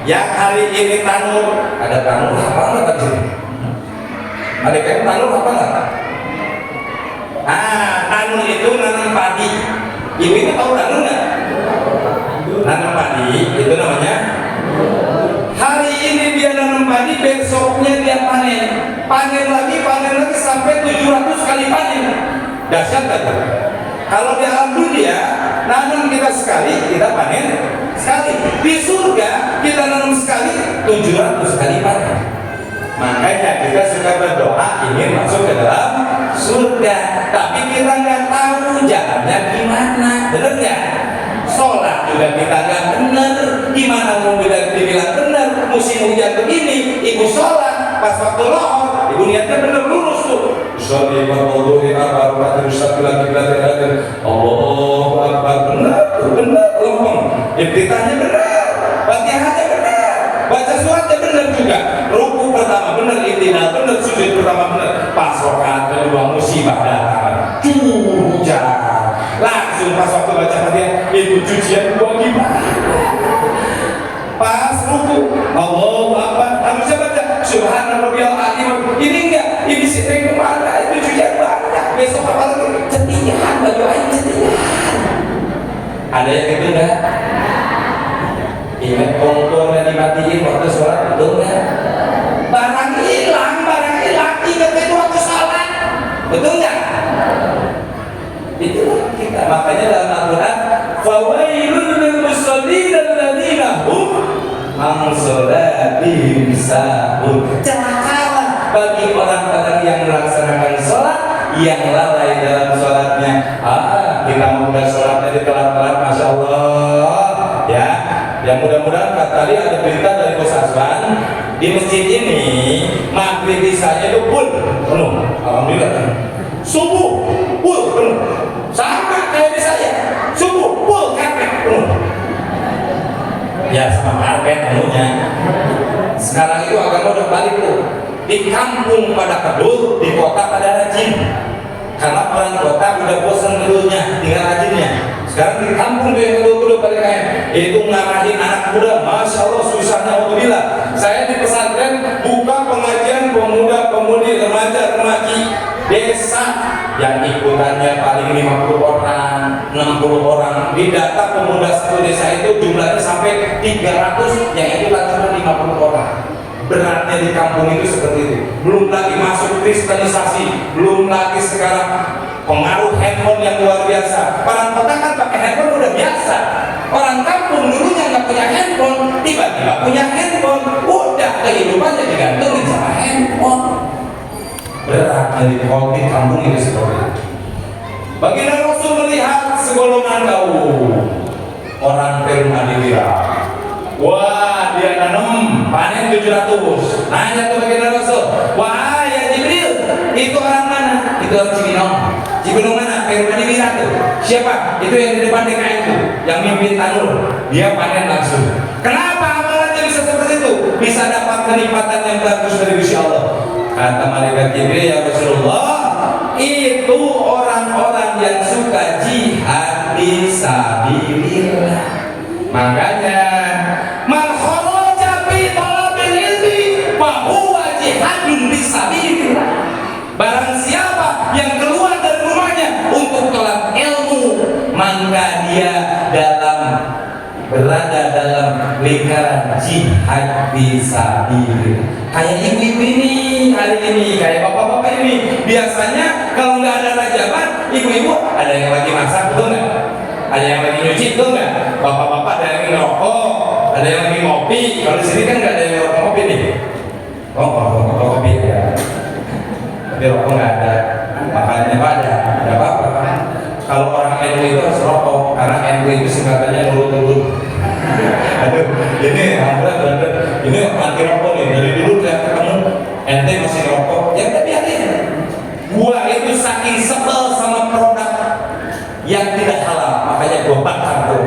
yang hari ini tanur. Ada tanur apa enggak tadi? Ada kayak tanur apa enggak? Tanur itu nanam padi. Ibu itu tahu tanur enggak? Nanam padi itu namanya. Hari ini dia nanam padi, besoknya dia panen. Panen lagi sampai 700 kali panen. Dahsyat kan? Kalau di alam dunia, nanam kita sekali, kita panen sekali. Di surga kita nanam sekali, 700 kali panen. Makanya kita suka berdoa ingin masuk ke dalam surga, tapi kita nggak tahu jalannya gimana, bener nggak? Sholat juga kita nggak bener, gimana mau dibilang bener? Musim hujan begini, ibu sholat pas waktu lohor, ibu niatnya bener lurus tuh. Sholat berwudu apa baru satu lagi belajar Allahu Akbar, bener lohor, iftitahnya bener, fatihahnya bener, baca suratnya bener juga, ruku pertama bener, iktidal bener, sujud pertama bener, pas rakaat kedua musibah datang, langsung pas waktu baca fatihah itu cucian gua gimana? Pas ruku Allahu Akbar, harusnya baca Subhanarabbiyal A'la. Ini enggak, ini sering kemana? Itu cucian banyak. Besok apa lagi? Cetihan, baju air cetihan. Ada yang gitu enggak? Ingat kompor yang dimatiin waktu sholat, betul enggak? Barang hilang, ingat itu waktu sholat, betul enggak? Itulah kita, makanya dalam Al-Quran fawailun lil musallin alladzina hum an sholatihim sahun. Celakalah bagi orang-orang yang melaksanakan sholat yang lalai dalam sholatnya. Kita mudah sholatnya ditelat-telat, masya Allah ya. Yang mudah-mudahan tadi ada berita dari Bos Aswan di masjid ini maghrib isanya itu penuh, alhamdulillah. Subuh penuh, sama kayak di saya. Subuh karpet penuh. Ya sama karpet penuhnya. Sekarang itu agama udah balik tuh. Di kampung pada kedul, di kota pada rajin. Karena orang kota udah bosan kedulnya, tinggal rajinnya. Sekarang di kampung tuh yang kedul pada kayak itu ngarahin anak muda, masya Allah susahnya alhamdulillah. Saya di pesantren buka pengajian pemuda-pemudi, remaja-remaji desa yang ikutannya paling 50 orang, 60 orang. Di data pemuda satu desa itu jumlahnya sampai 300, yang ikutan cuma 50 orang. Beratnya di kampung itu seperti itu. Belum lagi masuk kristenisasi, belum lagi sekarang pengaruh handphone yang luar biasa. Orang kota kan pakai handphone udah biasa. Orang kampung dulunya nggak punya handphone, tiba-tiba punya handphone, udah kehidupannya digantungin sama handphone. Berat dari di kampung ini seperti itu. Baginda Rasul melihat segolongan kaum orang Perun Adilira. Wah, dia nanam panen 700. Nanya ke baginda Rasul, wah ya Jibril, itu orang mana? Itu orang Cibinong. Cibinong mana? Perun Adilira tuh. Siapa? Itu yang di depan DKI itu, yang mimpin tanur. Dia panen langsung. Kenapa amalannya bisa seperti itu? Bisa dapat kenikmatan yang bagus dari Gusti Allah. Kata malaikat Jibril, ya Rasulullah, itu orang-orang yang suka jihad fisabilillah. Makanya man kharaja fi talabil ilmi fa huwa jihadun fisabilillah. Barang siapa yang keluar dari rumahnya untuk tolak ilmu, maka dia berada dalam lingkaran jihad fisabilillah. Kayak ibu-ibu ini hari ini, kayak bapak-bapak ini, biasanya kalau nggak ada Rajaban, ibu-ibu ada yang lagi masak, betul nggak? Ada yang lagi nyuci, betul nggak? Bapak-bapak ada yang ngerokok, ada yang lagi ngopi. Kalau di sini kan nggak ada yang ngerokok ngopi nih. Oh, kopi ya. Tapi rokok nggak ada, makannya nggak ada apa-apa. Kalau orang NU itu harus rokok, karena NU itu singkatannya nurut-nurut. Aduh, ini alhamdulillah ini anti rokok nih. Dari dulu saya ketemu ente masih rokok, ya udah biarin. Gua itu saking sebel sama produk yang tidak halal, makanya gua bakar tuh.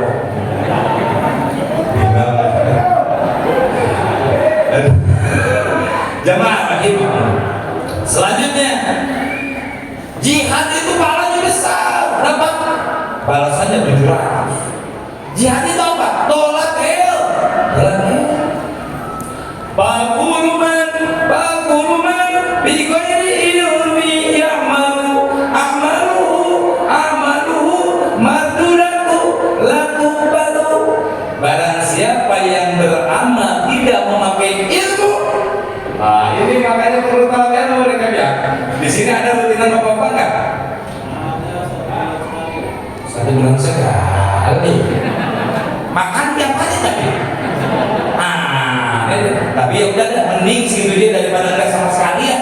Jamaah rahimah. Selanjutnya, jihad itu pahalanya besar. Berapa? Balasannya 700. Jihad itu apa? Tolak il. Bakuluman bi ghairi ilmi ya'malu amaluhu mardudatu la tuqbalu. Barang siapa yang beramal tidak memakai ilmu. Nah, ini makanya perlu tahu ilmu mereka ya. Di sini ada rutinan bapak-bapak enggak? Satu bulan sekali. Makan tiap hari tapi. Tapi ya udah dah, mending segitu dia daripada enggak sama sekali ya.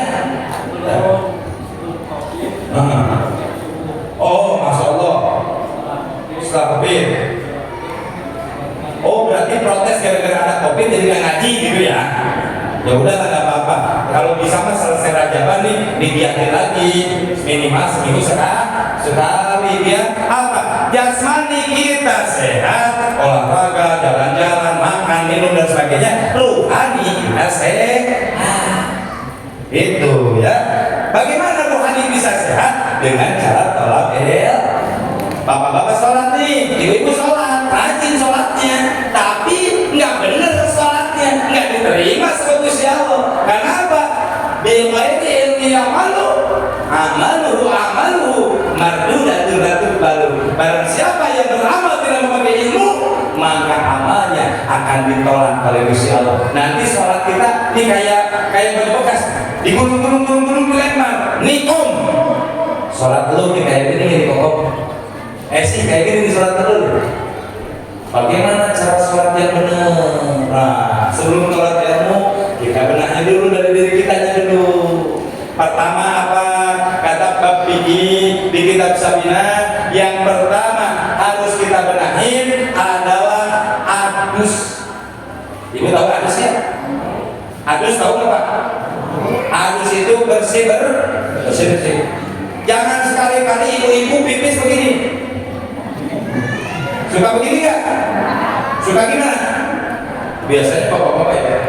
Oh, masya Allah. Setelah COVID. Oh, berarti protes gara-gara ada COVID jadi nggak ngaji gitu ya? Ya udah nggak apa-apa. Kalau bisa mah selesai Rajaban nih digiatin lagi minimal seminggu sekali biar apa? Jasmani kita sehat, olahraga, jalan-jalan, makan, minum dan sebagainya. Rohani kita sehat. Itu ya. Bagaimana rohani bisa sehat? Dengan cara tolak ilmu. Bapak-bapak sholat nih, ibu-ibu sholat, rajin sholatnya, tapi nggak bener sholatnya, nggak diterima sebagus Allah. Kenapa? Bilaini ilmi amalu mardudatun la tuqbalu. Barang siapa yang beramal tidak memakai ilmu, maka amalnya akan ditolak oleh Gusti Allah. Nanti sholat kita ini kayak baju bekas, digulung dilempar, nikum. Sholat lu nih kayak gini kok. Sih kayak gini di sholat dulu. Bagaimana cara sholat yang benar? Nah, sebelum sholat ilmu kita benahi dulu dari diri kita dulu. Pertama apa? Kata bab fikih di kitab Sabina, yang pertama harus kita benahi adalah adus. Ibu tahu adus ya? Adus tahu nggak Pak? Adus itu bersih. Jangan sekali-kali ibu-ibu pipis begini. Suka begini nggak? Suka gimana? Biasanya bapak-bapak ya.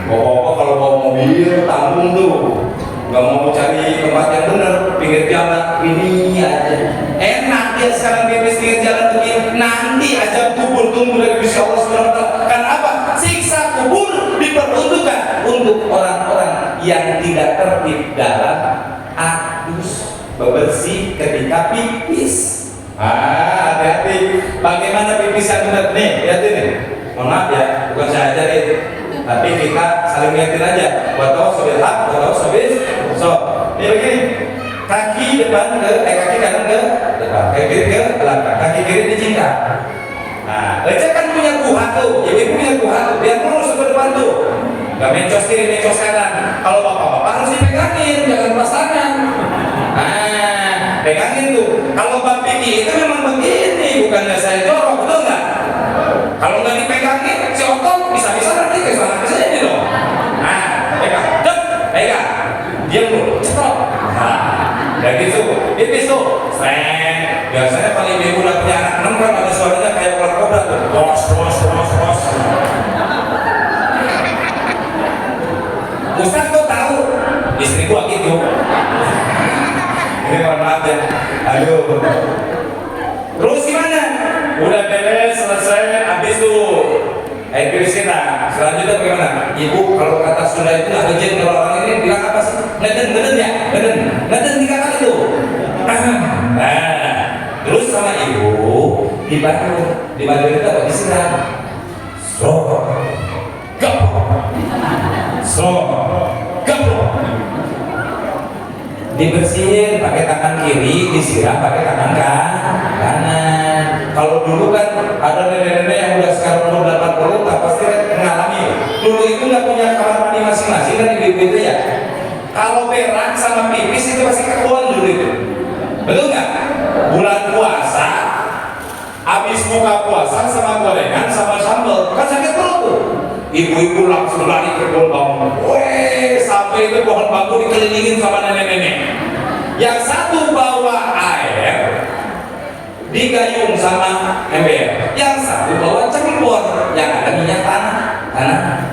Bapak-bapak kalau bawa mobil tanggung tuh, nggak mau cari tempat yang benar, pinggir jalan ini aja. Enak dia sekarang pipis pinggir jalan begini. Nanti aja kubur tunggu dari Gusti Allah SWT. Karena apa? Siksa kubur diperuntukkan untuk orang-orang yang tidak tertib dalam adus bebersih ketika pipis. Hati-hati. Bagaimana pipis yang benar nih? Lihatin nih. Mohon maaf ya, bukan saya ajarin, tapi kita saling lihatin aja. Watau sobil hak, watau sobil so. Ini begini. Kaki depan kaki kanan ke depan, kaki kiri ke belakang, kaki kiri dicingkrak. Nah, Ece kan punya kuha tuh, ibu punya kuha tuh, biar lurus ke depan tuh. Gak mencos kiri, mencos kanan. Kalau bapak-bapak harus dipegangin, jangan lepas tangan. Nah, pegangin tuh. Kalau bab fikih itu memang begini, bukannya saya jorok, betul nggak? Kalau nggak dipegangin, si otot bisa-bisa nanti ke sana ke sini loh. Nah, pegang, diam dulu, cepat. Nah, dari itu, pipis tuh, seng. Biasanya paling ibu udah punya anak 6 kan ada suaranya kayak ular kobra tuh, ros. Ustaz kok tahu? Istri gua gitu. ini mohon maaf ya. Aduh. Terus gimana? Udah beres, selesai, habis tuh Epiris kita. Selanjutnya bagaimana? Ibu kalau kata Sunda itu nggak kejadian, kalau orang ini bilang apa sih? Ngeden ya, ngeden 3 kali tuh. Nah, terus sama ibu dibantu itu apa? Disiram. Dibersihin pakai tangan kiri, disiram pakai tangan kanan. Kalau dulu kan ada nenek-nenek yang udah sekarang umur 80 tak pasti mengalami. Dulu itu nggak punya kamar mandi masing-masing kan ibu-ibu itu ya. Kalau berak sama pipis itu pasti ketahuan dulu itu. Betul nggak? Bulan puasa, habis buka puasa sama gorengan sama sambal, kan sakit perut tuh. Ibu-ibu langsung lari ke pohon bambu. Weh, sampai itu pohon bambu dikelilingin sama nenek-nenek. Yang satu bawa air digayung sama ember, yang satu bawa cempor yang ada minyak tanah.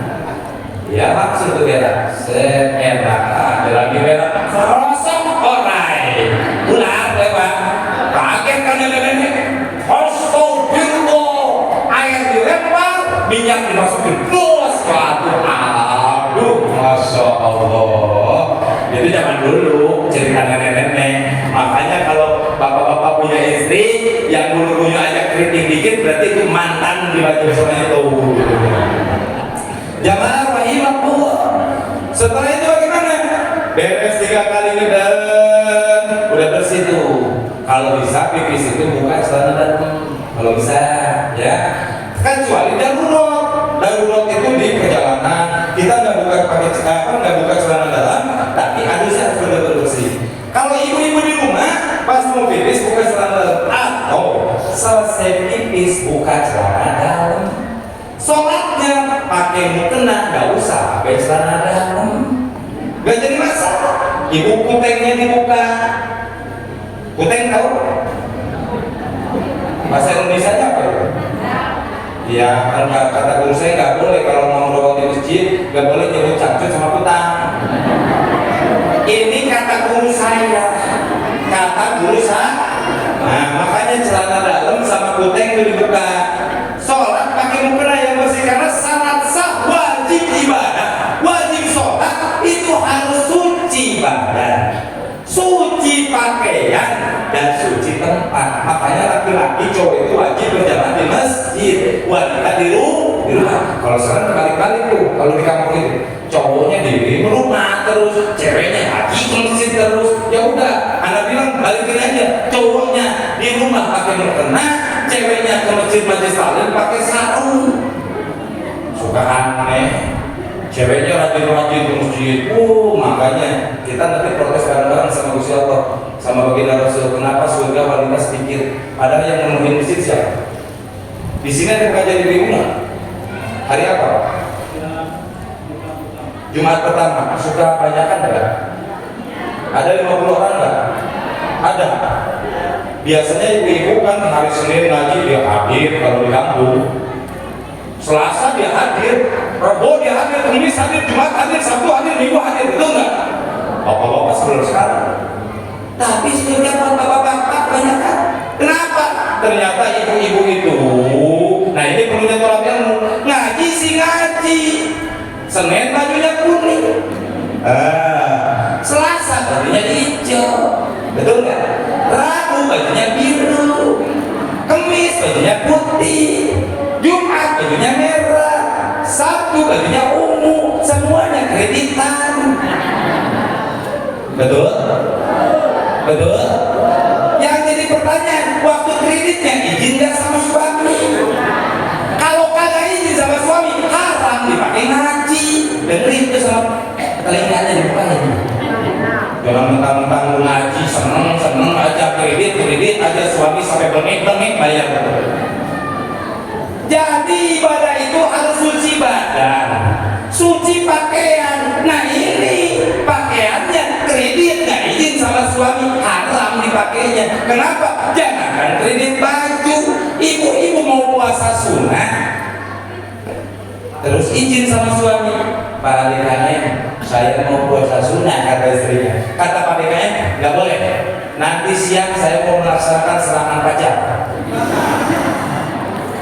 Ya maksud itu berak, seberak, ada lagi berak, rosok orai, ular lewat, kaget kan nenek-nenek, astagfirullah, air dilempar, minyak dimasukin, bos, aduh, masya Allah. Itu zaman dulu cerita nenek-nenek. Makanya kalau bapak-bapak punya istri yang dulu ajak keriting dikit, berarti itu mantan di baju sama itu. Jamaah rahimahullah. Setelah itu bagaimana? Beres 3 kali ngeden, udah bersih tuh. Kalau bisa pipis itu buka celana dalam. Kalau bisa, ya. Kecuali darurat itu di perjalanan kita nggak buka pakai nggak buka celana dalam, tapi harusnya harus benar-benar bersih. Kalau ibu-ibu di rumah pas mau pipis buka celana dalam, atau selesai pipis buka celana dalam. Sholatnya pakai mukena, nggak usah pakai celana dalam, nggak jadi masalah. Ibu kutengnya dibuka, kuteng tahu? Bahasa Indonesia apa itu? Ya, kan kata guru saya nggak boleh kalau ngobrol di masjid, nggak boleh nyebut cangcut sama kutang. Ini kata guru saya. Nah, makanya celana dalam sama kuteng itu dibuka. Sholat pakai mukena yang bersih karena syarat sah wajib ibadah, wajib sholat itu harus suci badan, suci pakaian, dan suci tempat. Makanya laki-laki cowok itu wajib berjamaah di masjid, wanita di rumah. Kalau sekarang kebalik-balik tuh, kalau di kampung itu cowoknya di rumah terus, ceweknya haji ke masjid terus. Ya udah, anak bilang balikin aja, cowoknya di rumah pakai mukena, ceweknya ke masjid majelis taklim pakai sarung. Suka aneh. Ceweknya rajin-rajin ke masjid. Makanya kita nanti protes bareng-bareng sama Gusti Allah, sama baginda Rasul. Kenapa surga wanita sedikit? Ada yang memenuhi masjid siapa? Di sini ada kajian di rumah. Hari apa? Jumat pertama. Suka banyakan enggak? Ada 50 orang enggak? Ada. Biasanya ibu-ibu kan hari Senin ngaji dia hadir kalau di kampung. Selasa dia hadir, Rabu dia hadir, Kamis hadir, Jumat hadir, Sabtu hadir, Minggu hadir, betul nggak? Bapak-bapak sebelum sekarang. Tapi setiap bapak-bapak banyak kan? Kenapa? Ternyata ibu-ibu itu, nah ini perlunya tolak ilmu, ngaji sih ngaji. Senin bajunya kuning, Selasa bajunya hijau, betul nggak? Rabu bajunya biru, Kamis bajunya putih, Jumat bajunya merah, Sabtu bajunya ungu, semuanya kreditan. Betul? Betul? Yang jadi pertanyaan, waktu kreditnya izin gak sama suami? Kalau kagak izin sama suami, haram dipakai ngaji. Dengerin itu sama telinganya dibukain. Jangan mentang-mentang ngaji, seneng aja kredit aja suami sampai bengek-bengek bayar. Jadi ibadah itu harus suci badan, suci pakaian. Nah ini pakaiannya kredit nggak izin sama suami, haram dipakainya. Kenapa? Jangankan kredit baju, ibu-ibu mau puasa sunnah, terus izin sama suami. Pak dekanya, saya mau puasa sunnah, kata istrinya. Kata pak dekanya, nggak boleh. nanti siang saya mau melaksanakan serangan pajar.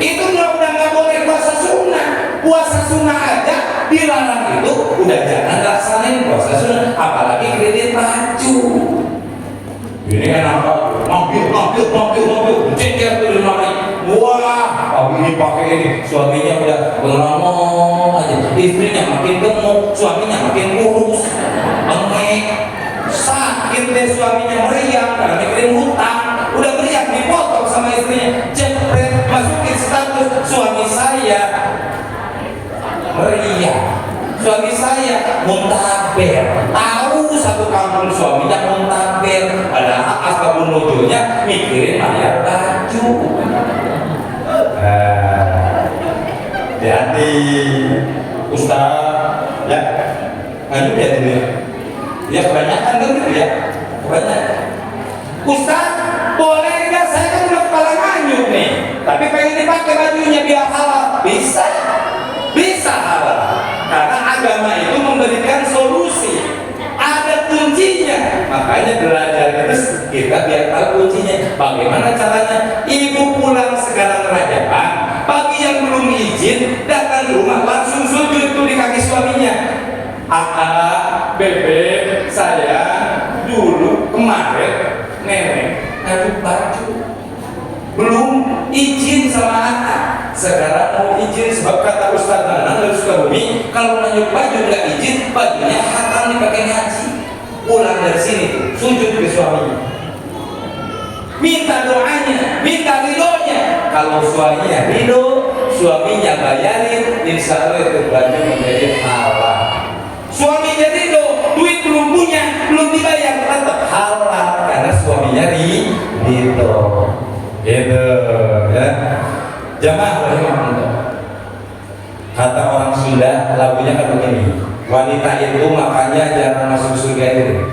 Itu udah nggak boleh puasa sunnah. Puasa sunnah aja dilarang, itu udah jangan laksanain puasa sunnah, apalagi kredit baju. Ini kan apa? Mobil, cecer tuh di lemari. Wah, pagi ini pakai ini, suaminya udah ngomong aja, istrinya makin gemuk, suaminya makin kurus, engek, sakit deh suaminya, meriang karena mikirin hutang, udah meriang dipotong sama istrinya, jepret masukin status suami saya meriang. Suami saya muntaber, tahu satu kampung suaminya muntaber, padahal asbabun nuzulnya mikirin bayar baju. Jadi Ustaz ya, anu ya ini, ya kebanyakan kan gitu ya, kebanyakan. Ustaz, boleh nggak saya kan udah kepala nganyuk nih, tapi pengen dipakai bajunya biar halal, bisa, bisa halal. Karena agama itu memberikan solusi, ada kuncinya. Makanya belajar terus kita biar tahu kuncinya. Bagaimana caranya? Ibu pulang sekarang Rajaban, bagi yang belum izin datang ke rumah langsung sujud tuh di kaki suaminya. Bebek saya dulu kemarin nenek ngaduk baju, belum izin sama anak. Sekarang mau izin sebab kata Ustaz Nanang dari Sukabumi, kalau nanyuk baju nggak izin, bajunya hatam dipakai ngaji. Pulang dari sini tuh sujud ke suaminya, minta doanya, minta ridhonya. Kalau suaminya ridho, suaminya bayarin, insya Allah itu baju menjadi halal. Suaminya ridho, duit belum punya, belum dibayar, tetap halal karena suaminya ridho. Gitu ya. Jamaah rahimahullah. Kata orang Sunda, lagunya kan begini. Wanita itu makanya jangan masuk surga itu.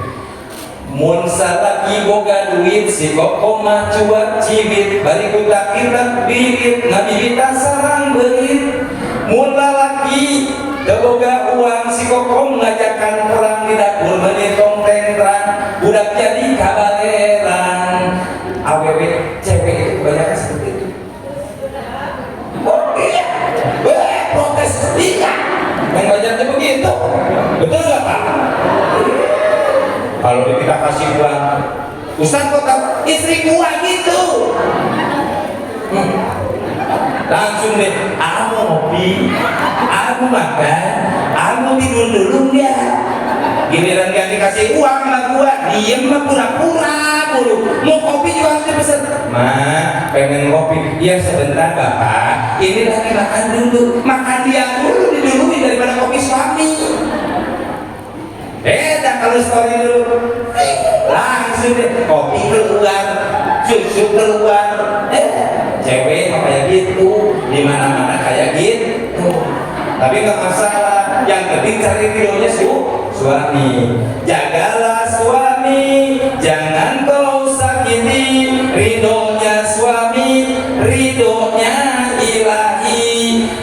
Mun salaki boga duit si koko mah cuak cibit, bari budak kita birit, ngabibita sarang berit. Mun lalaki boga uang si koko ngajakan perang di dapur menitong tentrang, budak jadi kabaleran. Awewe cewek itu kebanyakan seperti itu. Oh iya, protes iya, yang belajarnya begitu, betul nggak Pak? Kalau kita kasih uang, Ustaz kok tahu istri gua gitu, langsung deh, aku ngopi, aku makan, aku tidur dulu dia. Giliran gak dikasih uang sama gua, diem mah pura-pura mulu. Mau kopi juga harus dipesan. Ma, pengen kopi? Iya sebentar bapak. Ini lagi makan dulu. Makan dia dulu, diduluin daripada kopi suami. Dah kalau story dulu, langsung deh kopi keluar, susu keluar. Cewek kayak gitu, di mana-mana kayak gitu. Tapi nggak masalah. Yang penting cari videonya suami. Jagalah suami, jangan kau sakiti. Ridhonya suami, ridhonya ilahi.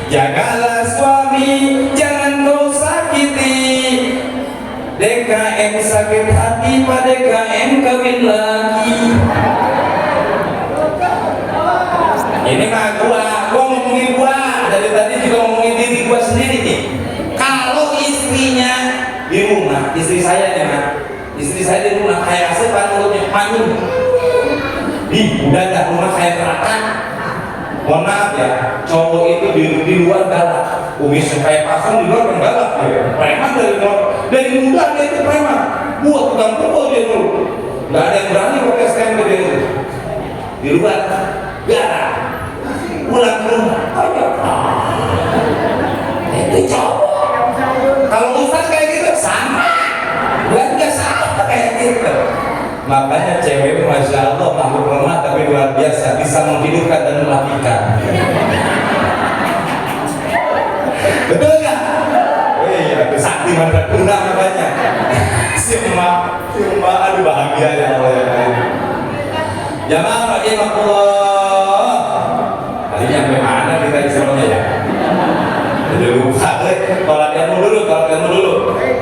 Jagalah suami, jangan kau sakiti. DKM sakit hati, Pak DKM kawin lagi. Ini mah gua ngomongin gua, dari tadi juga ngomongin diri gua sendiri nih. Kalau istrinya di rumah, istri saya nih Mas, istri saya di rumah kayak sepan mulutnya manyun, udah dah rumah kayak neraka. Mohon maaf ya, cowok itu di luar galak, kumis kayak pasang di luar kan galak ya. Preman dari muda dia itu preman, buat tukang pukul dia dulu, nggak ada yang berani pakai STM dia itu. Di luar galak, pulang ke rumah, itu cowok. Kalau Ustaz kayak gitu sama, nggak sama kayak gitu. Makanya cewek masya Allah makhluk lemah tapi luar biasa, bisa menghidupkan dan mematikan. Betul nggak? Iya, itu sakti mandraguna makanya. Si emak, aduh bahagia ya Allah ya. Jamaah rahimahullah. Tadi nyampe mana kita istilahnya ya? Jadi lupa, kalau ilmu dulu.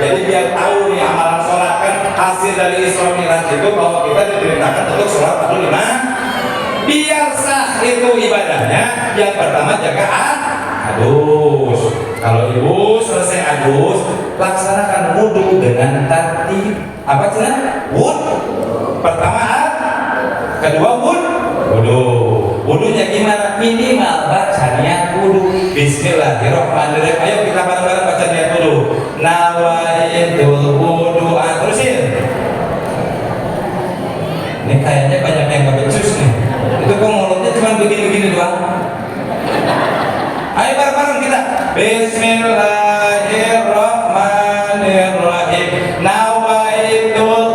Jadi biar tahu nih amalan sholat kan hasil hasil dari Isra Mi'raj itu bahwa kita diperintahkan untuk sholat 45. Biar sah itu ibadahnya, yang pertama jaga adus. Kalau ibu selesai adus, laksanakan wudhu dengan tertib. Apa cina? Pertama kedua wudhu. Wudhunya gimana? Minimal baca niat wudhu. Bismillahirrahmanirrahim. Ayo kita bareng-bareng baca niat wudhu. Nawaitul wudhu. Terusin. Ini kayaknya banyak yang gak becus nih. Itu kok mulutnya cuma begini-begini doang. Ayo bareng-bareng kita. Bismillahirrahmanirrahim. Nawaitul.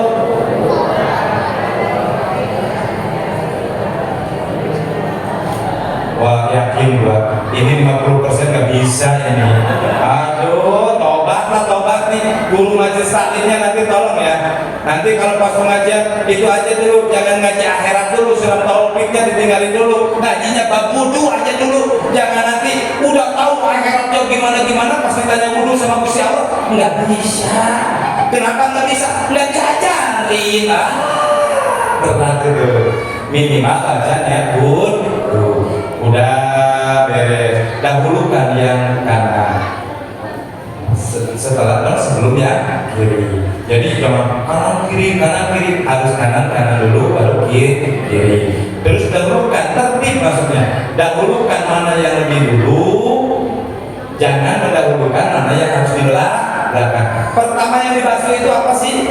Wah, yakin gua ini 50% gak bisa ini. Aduh, tobat nih. Guru majelis taklimnya nanti tolong ya. Nanti kalau pas pengajian itu aja dulu, jangan ngaji akhirat dulu, surat taufiknya ditinggalin dulu. Ngajinya bab wudu aja dulu. Jangan nanti udah tahu akhiratnya gimana pas ditanya wudu sama Gusti Allah, nggak bisa. Kenapa nggak bisa? Nggak diajarin. Berat itu. Minimal bacanya udah beres. Dahulukan yang kanan. Setelah sebelumnya kiri. Jadi jangan kanan kiri, harus kanan dulu baru kiri. Terus dahulukan, tertib maksudnya. Dahulukan mana yang lebih dulu, jangan mendahulukan mana yang harus di belakang. Pertama yang dibasuh itu apa sih?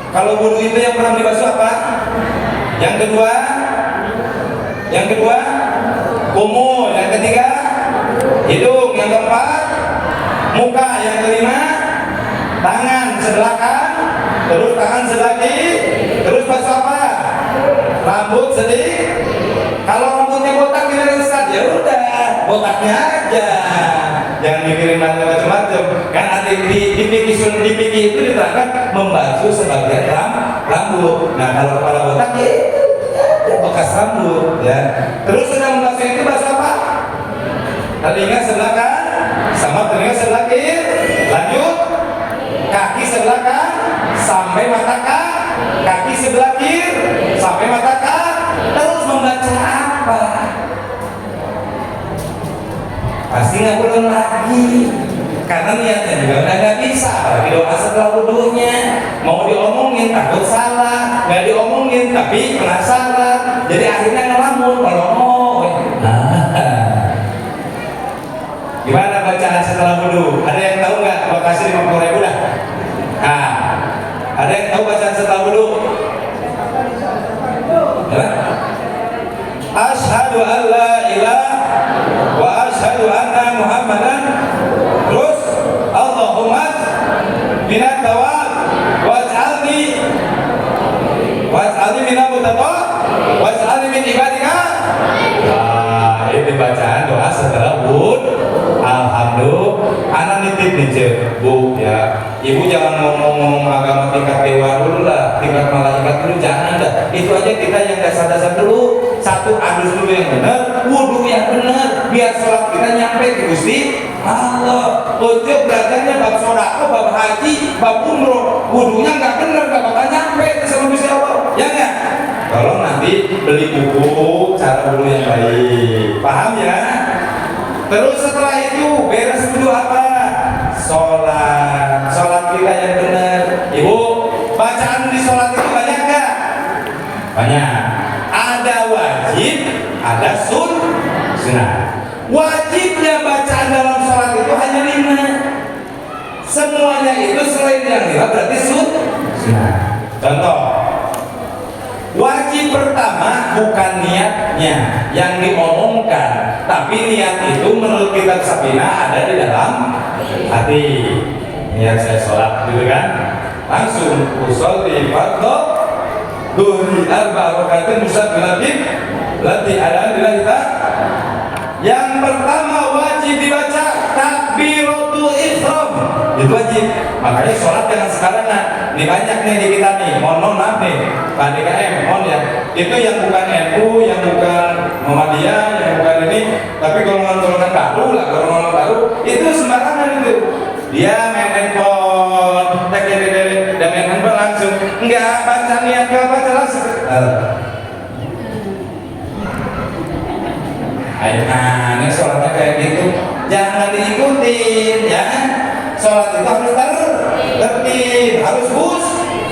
Kalau wudu itu yang pertama dibasuh apa? Yang kedua kumul, yang ketiga hidung, yang keempat muka, yang kelima tangan sebelah kanan, terus tangan sebelah kiri, terus basuh apa? Rambut sedikit. Kalau rambutnya botak gimana Ustaz? Ya udah, botaknya aja. Jangan mikirin macam-macam. Kan ada di fikih itu diterangkan membasuh sebagian rambut. Nah kalau kepala botak ya bekas rambut ya. Terus sudah membasuh itu basuh apa? Telinga sebelah kanan sama telinga sebelah kiri. Lanjut kaki sebelah kanan sampai mata kaki sebelah kiri sampai mata terus membaca apa? Pasti nggak boleh lagi karena niatnya juga udah nggak bisa. Apalagi doa setelah wudunya mau diomongin takut salah, nggak diomongin tapi penasaran jadi akhirnya ngelamun kalau mau. Gimana bacaan setelah wudu? Ada yang tahu nggak? Gua kasih 50.000 dah. Nah, ada yang tahu bacaan setelah wudu? Asyhadu an la ilaha wa asyhadu anna Muhammadan. Terus Allahumma minat tawab waj'alni minal muttaqin waj'alni min ibadika. Ini bacaan doa setelah wudu. Alhamdulillah, anak nitip nih Bu ya. Ibu jangan ngomong agama tingkat dewa dulu lah, tingkat malaikat dulu jangan dah. Itu aja kita yang dasar-dasar dulu. Satu, adus dulu yang benar, wudu yang benar, biar sholat kita nyampe ke Gusti Allah. Untuk belajarnya bab sodako, bab haji, bab umroh, wudunya nggak benar, nggak bakal nyampe ke sama Gusti Allah. Ya nggak? Tolong nanti beli buku cara wudu yang baik. Paham ya? Terus setelah itu beres wudu apa? Sholat kita yang benar. Ibu, bacaan di sholat itu banyak nggak? Banyak. Ada wajib, ada sunnah. Wajibnya bacaan dalam sholat itu hanya 5. Semuanya itu selain yang 5 berarti sunnah. Contoh, wajib pertama bukan niatnya yang diomongkan, tapi niat itu menurut kitab Sabina ada di dalam hati. Niat saya sholat gitu kan, langsung usolli fardhu duhri arba rakaatin musabbihatin lati ada di kita. Yang pertama wajib dibaca takbiratul ihram, itu wajib. Makanya sholat jangan sembarangan. Ini banyak nih di kita nih, mohon maaf nih, Pak DKM, mohon ya. Itu yang bukan NU, yang bukan Muhammadiyah, yang bukan ini, tapi golongan-golongan baru lah, golongan baru itu sembarangan itu. Dia main handphone, dan main handphone langsung enggak baca niat, enggak baca langsung. Ayo aneh sholatnya kayak gitu, jangan diikutin ya. Sholat itu harus tertib, harus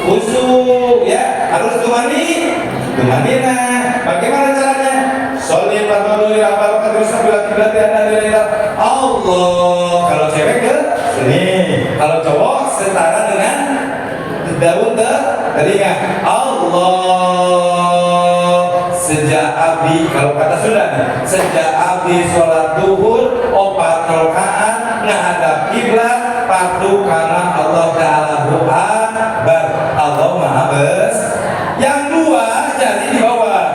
khusyuk ya, harus tumanina. Bagaimana caranya? Sholli fadhlu ya apa terus bila Allah. Kalau cewek ke sini, kalau cowok setara dengan daun telinga. Allah. Sejak Abi, kalau kata sudah, sejak Abi sholat duhur 4 rakaat menghadap kiblat patuh karena Allah Ta'ala Akbar, Allah Maha Besar. Yang dua jadi di bawah,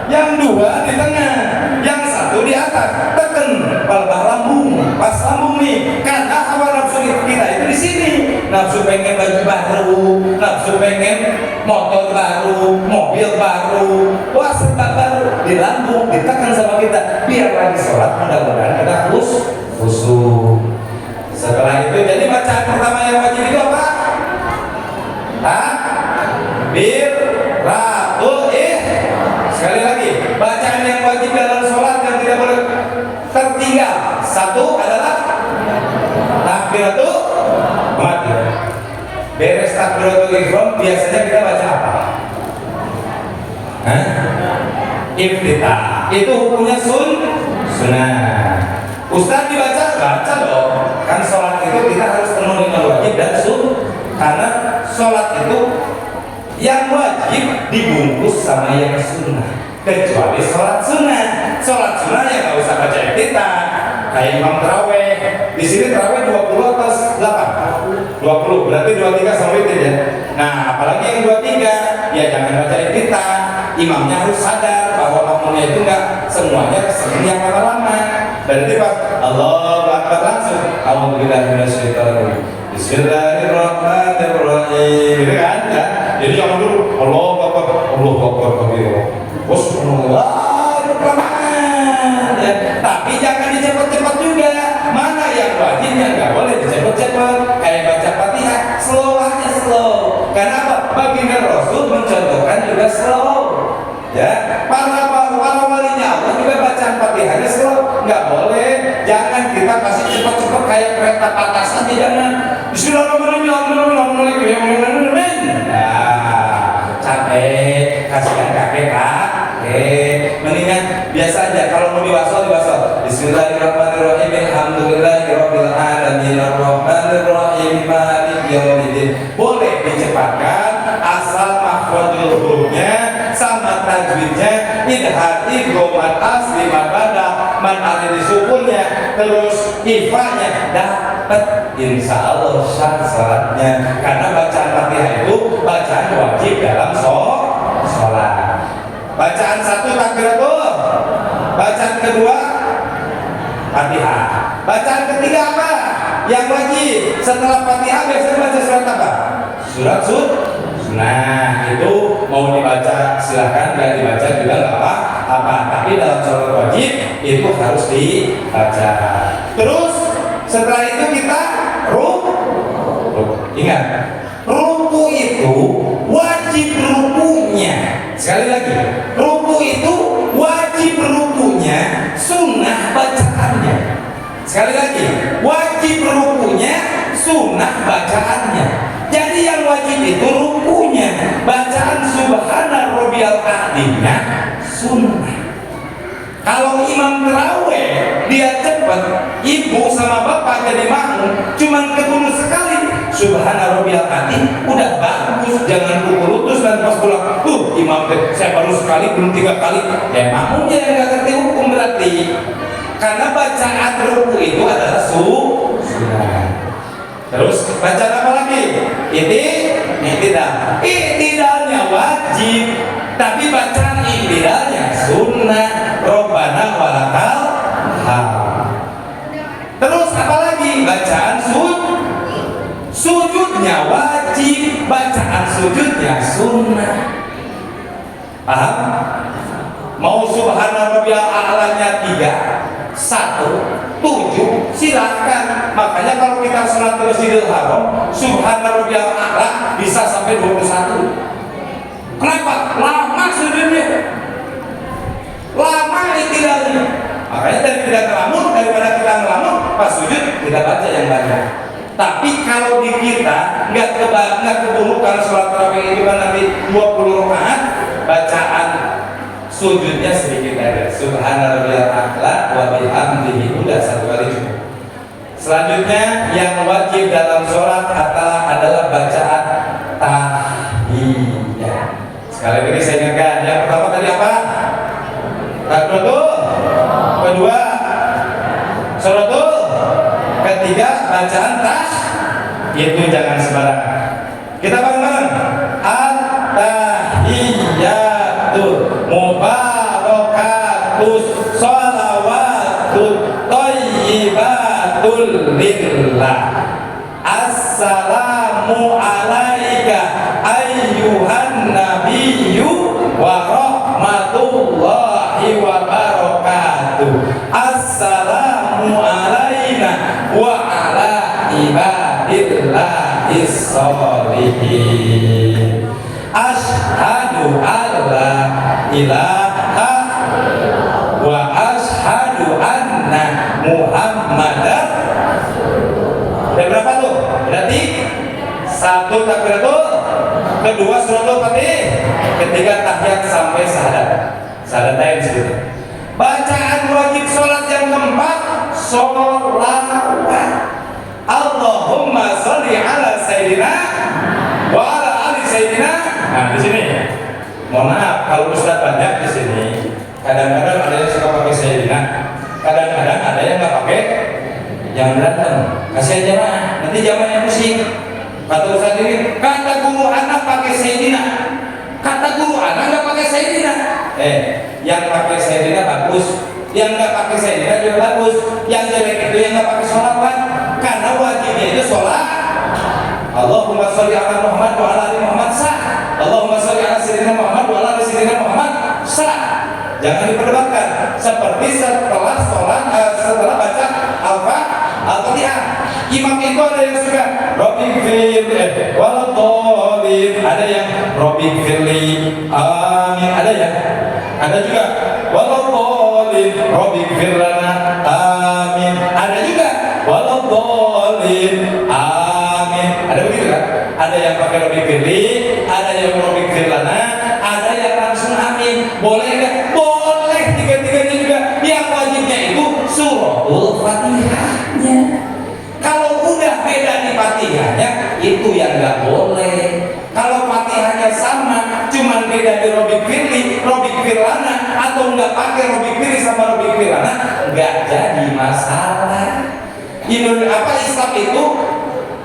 yang dua di tengah, yang satu di atas. Tekan palbah lambung, pas lambung nih. Karena awal nafsu kita itu di sini. Nafsu pengen baju baru, nafsu pengen motor baru, mobil baru, wah serta baru di lambung, ditekan sama kita. Biar lagi sholat mudah-mudahan kita khusyuk. Setelah itu jadi bacaan pertama yang wajib itu apa? Takbiratul ihram. Sekali lagi, bacaan yang wajib dalam sholat yang tidak boleh tertinggal. Satu adalah takbiratul ihram. Beres takbiratul ihram biasanya kita baca apa? Iftitah. Itu hukumnya sunnah. Ustaz dibaca, baca dong. Kan sholat itu kita harus penuh dengan wajib dan sunnah. Karena sholat itu yang wajib dibungkus sama yang sunnah. Kecuali sholat sunnah. Sholat sunnah ya nggak usah baca iftitah. Kayak imam taraweh. Di sini taraweh 20 atas 8. 20 berarti 23 sama witir ya. Nah, apalagi yang 23 ya jangan baca iftitah. Imamnya harus sadar bahwa makmumnya itu enggak semuanya seperti yang lama-lama. Berarti pas Allahu Akbar langsung Alhamdulillah minasyaitonir Bismillahirrahmanirrahim. Gitu kan? Ya. Jadi jangan dulu Allahu Akbar kabir. Subhanallah berkelamaan. Ya. Tapi jangan dicepat-cepat juga. Mana yang wajib yang enggak boleh dicepat-cepat. Kayak baca Fatihah, slow aja slow. Karena apa? Baginda Rasul mencontohkan juga slow. Ya, para walinya Allah juga bacaan Fatihahnya slow, nggak boleh. Jangan kita kasih cepat-cepat kayak kereta patas aja, jangan. Bismillahirrahmanirrahim. Nah, capek, kasihan kakek. Mendingan biasa aja. Kalau mau diwasal. Bismillahirrahmanirrahim. Alhamdulillahirabbil alamin. Arrahmanirrahim. Maliki yaumiddin. Boleh dicepatkan asal makhrajul hurufnya sama tajwidnya idhati gomat asli mabada man alih disukunnya terus ifanya dapat insya Allah syaratnya. Karena bacaan Fatihah itu bacaan wajib dalam sholat. Bacaan satu takbiratul, bacaan kedua Fatihah, bacaan ketiga apa? Yang wajib setelah Fatihah biasanya baca surat apa? Surat Nah, itu mau dibaca silahkan, nggak dibaca juga nggak apa-apa. Tapi dalam sholat wajib itu harus dibaca. Terus setelah itu kita ruku. Ingat, ruku itu wajib rukunya. Sekali lagi, ruku itu wajib rukunya, sunnah bacaannya. Sekali lagi, wajib rukunya, sunnah bacaannya. Jadi yang wajib itu rukunya, bacaan subhana rabbiyal a'la sunnah. Kalau imam taraweh dia cepat, ibu sama bapak jadi makmum cuman ketemu sekali subhana rabbiyal a'la udah bagus, jangan pukul terus dan pas pulang imam saya baru sekali belum 3 kali ya makmumnya yang nggak ngerti hukum berarti. Karena bacaan ruku itu adalah sunnah. Terus bacaan apa lagi? Iktidalnya wajib, tapi bacaan iktidalnya sunnah. Robbana walakal hamd. Terus apa lagi? Bacaan sujudnya wajib, bacaan sujudnya sunnah. Paham? Mau subhana rabbiyal a'lanya 3, 1, 7, 10 silakan. Makanya kalau kita sholat di Masjidil Haram, Subhana Rabbiyal A'la bisa sampai 21. Kenapa? Lama sujudnya, lama iktidalnya. Makanya daripada kita ngelamun pas sujud kita baca yang banyak. Tapi kalau di kita nggak keburu karena sholat tarawih itu kan nanti 20 rakaat, bacaan sujudnya sedikit aja. Subhana rabbiyal a'la wa bihamdihi, udah satu kali cukup. Selanjutnya yang wajib dalam sholat adalah bacaan tahiyat. Sekali lagi saya ingatkan, yang pertama tadi apa? Takbiratul. Kedua sholatul. Ketiga bacaan itu jangan sembarangan. Kita bareng-bareng. At-tahiyatul mubarakatus sholawatut thayyibatul lillah. Assalamu alaika ayyuhan nabiyyu wa rahmatullahi wa barakatuh. Assalamu alaina wa ala ibadillahis sholihin. Asyhadu alla ilaha wa asyhadu anna muhammadar. Ada berapa tuh? Berarti satu takbiratul, kedua suratul fatih, ketiga tahiyat sampai syahadat disebut. Bacaan wajib sholat yang keempat, sholawat. Allahumma sholli ala sayyidina wa ala ali sayyidina. Nah di sini, mohon maaf kalau Ustaz banyak di sini, kadang-kadang ada yang suka pakai sayyidina, kadang-kadang ada yang nggak pakai. Yang berantem, kasih aja mah, nanti zamannya pusing. Kata Ustaz ini, kata guru anak pakai sayyidina, kata guru anak nggak pakai sayyidina. Yang pakai sayyidina bagus, yang nggak pakai sayyidina juga bagus. Yang jelek itu yang nggak pakai sholawat, karena wajibnya itu sholat. Allahumma sholli ala Muhammad wa ala ali Muhammad sah. Allahumma sholli ala sayyidina Muhammad wa ala ali sayyidina Muhammad sah. Jangan diperdebatkan. Seperti setelah sholat, setelah baca Al-Fatihah, imam itu ada yang suka Robbik firli waladhdallin, ada yang Robbik firli amin, ada juga waladhdallin Robbik firlana amin, ada juga waladhdallin amin, ada begitu kan? Ada yang pakai Robbik firli, ada yang Robbik firlana, ada yang langsung amin. Boleh nggak? Boleh, tiga-tiganya juga. Yang wajibnya itu suratul Fatihahnya. Kalau udah beda di Fatihahnya, itu yang nggak boleh. Kalau Fatihahnya sama, cuman beda di Robbik firli, Robbik firlana, atau nggak pakai Robbik firli sama Robbik firlana, nggak jadi masalah. Islam itu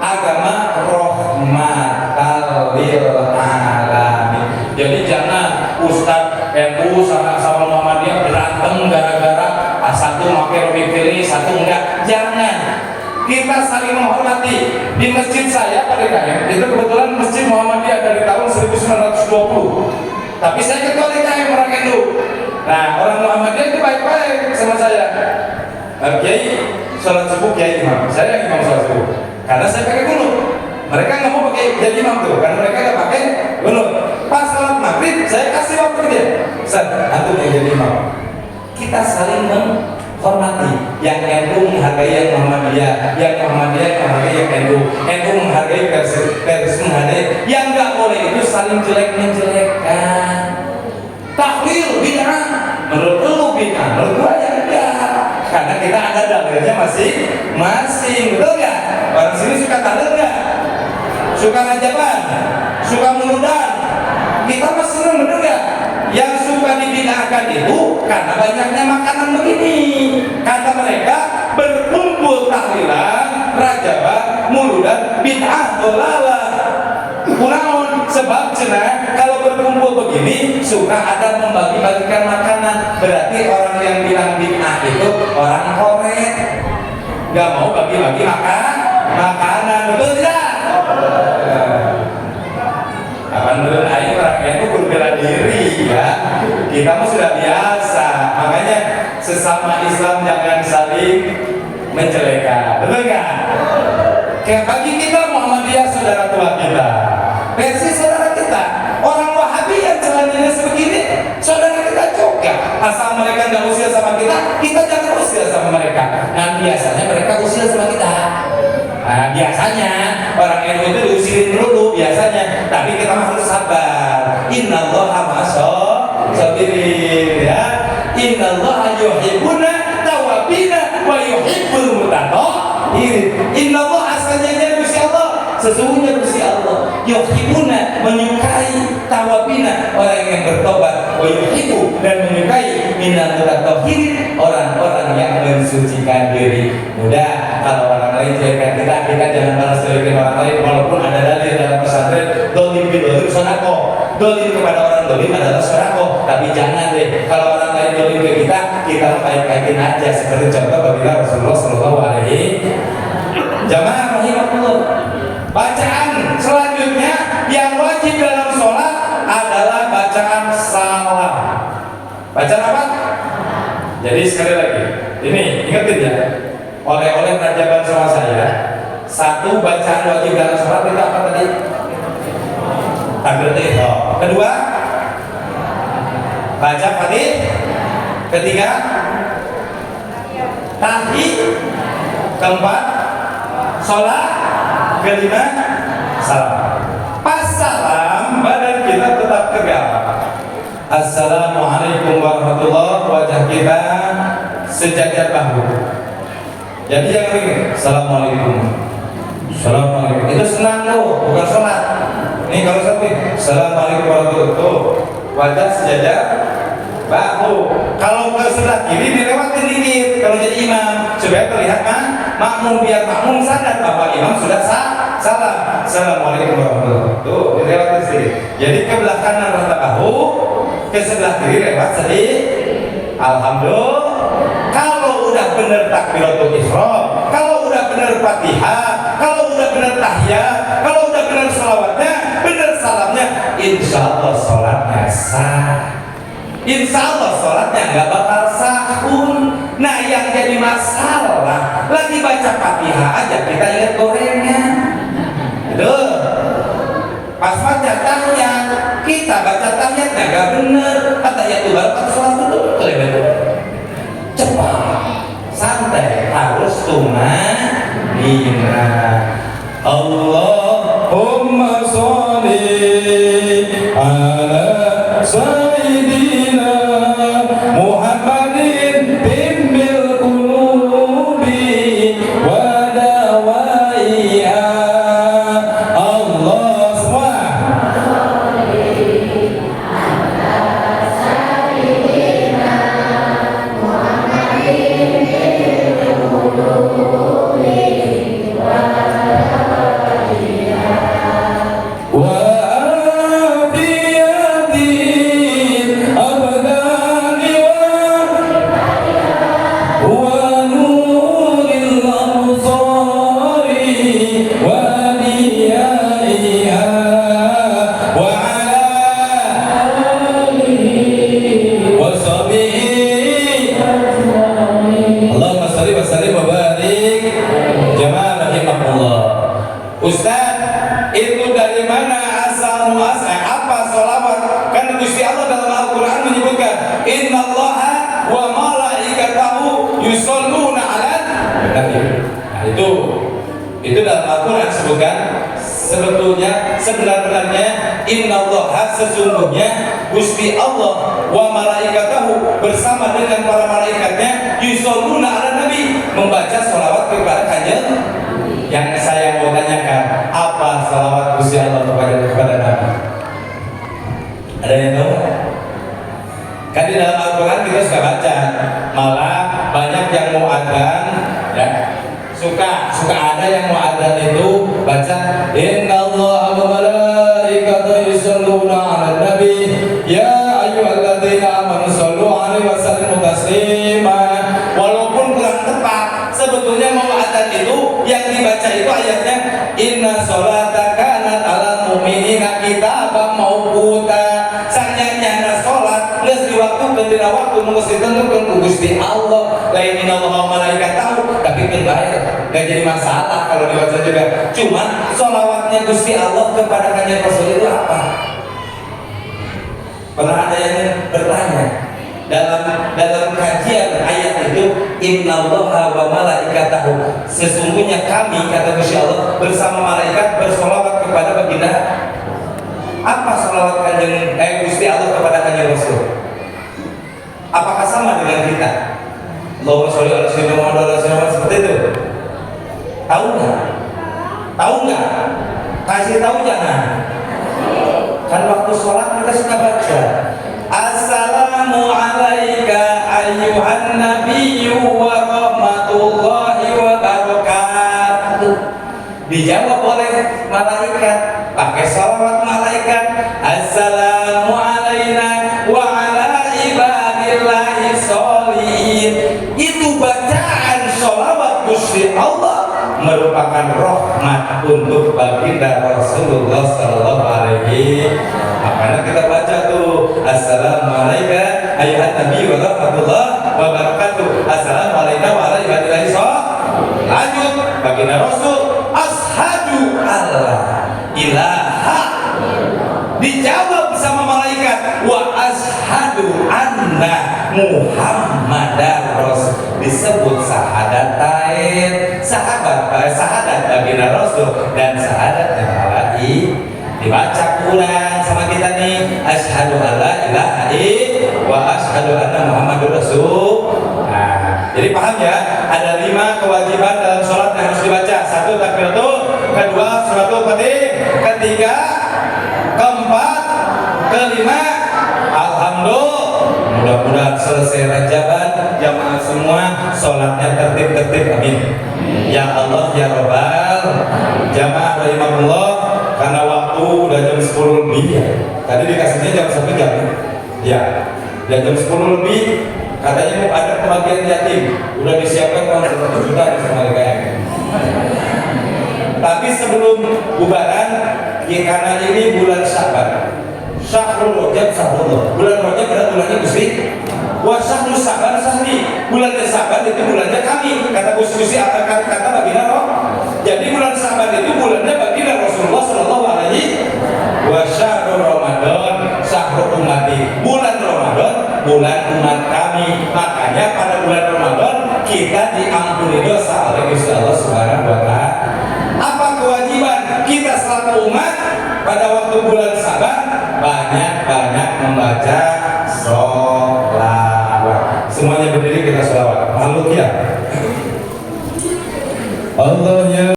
agama rahmatal lil alamin. Jadi jangan Ustadz NU sama Muhammadiyah berantem gara-gara satu pakai Robbik firli, satu enggak. Jangan. Kita saling menghormati. Di masjid saya pada DKM itu kebetulan masjid Muhammadiyah dari tahun 1920. Tapi saya ketua DKM orang NU. Nah, orang Muhammadiyah itu baik-baik sama saya. Kiai sholat subuh, Kiai imam. Saya imam sholat subuh. Karena saya pakai gunung. Mereka nggak mau pakai jadi imam tuh, karena mereka nggak pakai gunung. Pas sholat maghrib, saya kasih waktu dia. Ustaz, antum yang jadi imam. Kita saling menghormati. Yang NU menghargai yang Muhammadiyah, yang Muhammadiyah menghargai yang NU, NU menghargai versi menghargai. Yang nggak boleh itu saling jelek-menjelekkan. Tahlil bid'ah, menurut lu bid'ah, menurut gua ya enggak. Karena kita ada dalilnya masing-masing, betul nggak? Orang sini suka tahlil nggak? Suka ngajaban? Suka mengudan? Kita masih senang, betul nggak? Yang suka dibid'ahkan itu karena banyaknya makanan begini. Kata mereka berkumpul tahlilan, rajaban, muludan, bid'ah, dolalah. Kunaon sebab cenah kalau berkumpul begini suka ada membagi-bagikan makanan. Berarti orang yang bilang bid'ah itu orang koret, nggak mau bagi-bagi makanan, betul tidak? Menurut Aing orang itu berbela diri ya. Kita mah sudah biasa. Makanya sesama Islam jangan saling menjelekan, betul nggak? Kayak bagi kita Muhammadiyah saudara tua kita, versi saudara kita. Orang Wahabi yang celananya sebegini, saudara kita juga. Asal mereka nggak usil sama kita jangan usil sama mereka. Nah biasanya mereka usil sama kita. Nah biasanya orang NU itu diusilin dulu biasanya, tapi kita harus sabar. Innallaha ma'as-sabirin, ya. Innallaha yuhibbuna tawabina wa yuhibbul mutatahhirin. Innallaha asalnya Gusti Allah, sesungguhnya Gusti Allah yuhibbuna menyukai tawabina orang yang bertobat, wa yuhibbu dan menyukai minal mutatahhirin orang-orang yang mensucikan diri. Mudah kalau orang lain jelekan kita jangan balas jelekan orang lain, walaupun ada dalil dalam pesantren dolim bidolim sonako, dolim kepada orang dolim adalah sonako, tapi jangan deh kalau orang lain dolim ke kita baik-baikin aja, seperti contoh apabila Rasulullah Shallallahu Alaihi Jamaah rahimahullah. Bacaan selanjutnya yang wajib dalam sholat adalah bacaan salam. Bacaan apa? Jadi sekali lagi, ini ingetin ya, oleh-oleh pelajaran sama saya. Satu, bacaan wajib dalam sholat itu apa tadi? Takbiratul ihram. Kedua, baca Fatihah. Ketiga, tahiyat. Keempat, sholat. Kelima, salam. Pas salam, badan kita tetap tegak. Assalamualaikum warahmatullahi wabarakatuh. Wajah kita sejajar bahu. Jadi jangan begini. Assalamualaikum. Assalamualaikum. Itu senang tuh, bukan sholat. Nih kalau sampai Assalamualaikum warahmatullahi wabarakatuh. Wajah sejajar bahu. Kalau ke sebelah kiri dilewatin dikit. Kalau jadi imam supaya terlihat makmum, biar makmum sadar bahwa imam sudah salam. Assalamualaikum warahmatullahi wabarakatuh. Tuh dilewatin sedikit. Jadi ke belah kanan rata bahu, ke sebelah kiri lewat sedikit. Alhamdulillah. Kalau udah bener takbiratul ihram, kalau udah bener Fatihah, kalau udah bener tahiyat, kalau udah bener sholawatnya, bener salamnya, insya Allah sholatnya sah. Insya Allah sholatnya nggak bakal sahun. Nah yang jadi masalah lagi baca Fatihah aja kita ingat gorengnya. Itu pas baca tahiyat kita baca tahiyatnya nggak bener. Tahiyat itu baru pas sholat itu betul. Cepat, santai, harus tumanina. Allahumma sholli ala sayyidina Muhammadin bimbil qulubi wa dawaiha. Allah semua. Ustaz, itu dari mana asal muasal? Apa sholawat? Karena Gusti Allah dalam Al-Quran menyebutkan Innallaha wa malaikatahu yusholluna 'alan nabi. Nah itu dalam Al-Quran sebutkan sebetulnya sebenarnya Innallaha sesungguhnya Gusti Allah wa malaikatahu bersama dengan para malaikatnya yusholluna 'alan nabi membaca sholawat kepada kanjeng. Yang saya mau tanyakan, apa salawat Gusti Allah kepada Nabi? Ada yang tahu? Kan di dalam Al-Quran kita suka baca, malah banyak yang mau adzan, ya, suka ada yang mau adzan itu baca Innallaha wa malaikatahu yusholluna 'alan nabi ya ayyuhalladzina amanu shollu 'alaihi wa sallimu taslima. Walaupun kurang tepat, sebetulnya mau adzan itu yang dibaca itu ayatnya inna sholata kanat 'alal mu'minina kitaban mauquta. Sanyanya sholat geus di waktu ditentukan dina waktu mungkin ditentukan ku Gusti Allah. Lain innallaha wa malaikatahu, tapi kan bayar. Gak jadi masalah kalau dibaca juga. Cuma sholawatnya Gusti Allah kepada kanjeng Rasul itu apa? Pernah ada yang bertanya dalam kajian ayat itu, innallaha wa malaikatahu, sesungguhnya kami, kata Gusti Allah, bersama malaikat bersolawat kepada baginda. Apa solawat kanjeng Gusti Allah kepada kanjeng Rasul? Apakah sama dengan kita? Allahumma sholli ala sayyidina Muhammad seperti itu? Tahu nggak? Tahu nggak? Kasih tahu jangan. Kan waktu sholat kita suka baca Assalamu alaika ayyuhan nabiyyu wa rahmatullahi wa barakatuh. Dijawab oleh malaikat pakai salawat malaikat, Assalamu alaina wa ala ibadillahi sholihin. Itu bacaan sholawat Gusti Allah merupakan rahmat untuk baginda Rasulullah Sallallahu Alaihi. Makanya kita baca tuh Assalamualaikum ayyuhan nabi wa rahmatullah wa barakatuh. Assalamualaikum wa ala ibadillahi sholihin. Lanjut baginda Rasul, ashadu alla ilaha, dijawab sama malaikat, wa ashadu anna muhammadar rasul, disebut sahadatain, sahadat baginda Rasul dan sahadat yang lain. Dibaca Quran sama kita nih, asyhadu alla ilaha illallah wa asyhadu anna muhammadur rasul. Nah, jadi paham ya, ada 5 kewajiban dalam sholat yang harus dibaca. 1 takbiratul, kedua suratul fatih, ketiga, keempat, kelima, alhamdulillah. Mudah-mudahan selesai Rajaban, jamaah semua sholatnya tertib-tertib, amin. Ya Allah ya Rabbal, jamaah rahimahullah, karena waktu udah jam 10 lebih ya. Tadi dikasihnya jam 1 jam ya, dan jam 10 lebih katanya mau ada pembagian yatim, udah disiapkan uang 1 juta sama kayaknya. Tapi sebelum bubaran, ya karena ini bulan Syaban, Syahrul Rajab, bulan Rajab adalah bulannya Gusti. Wa syahrul Syaban sahri, bulannya Syaban itu bulannya kami, kata Gusti kata baginda roh. Jadi bulan Syaban itu bulannya baginda Rasulullah Sallallahu Alaihi. Wa syahrul Ramadan syahrul umati, bulan Ramadan bulan umat kami. Makanya pada bulan Ramadan kita diampuni dosa oleh Gusti Allah Subhanahu wa Ta'ala. Apa kewajiban kita selaku umat pada waktu bulan Syaban?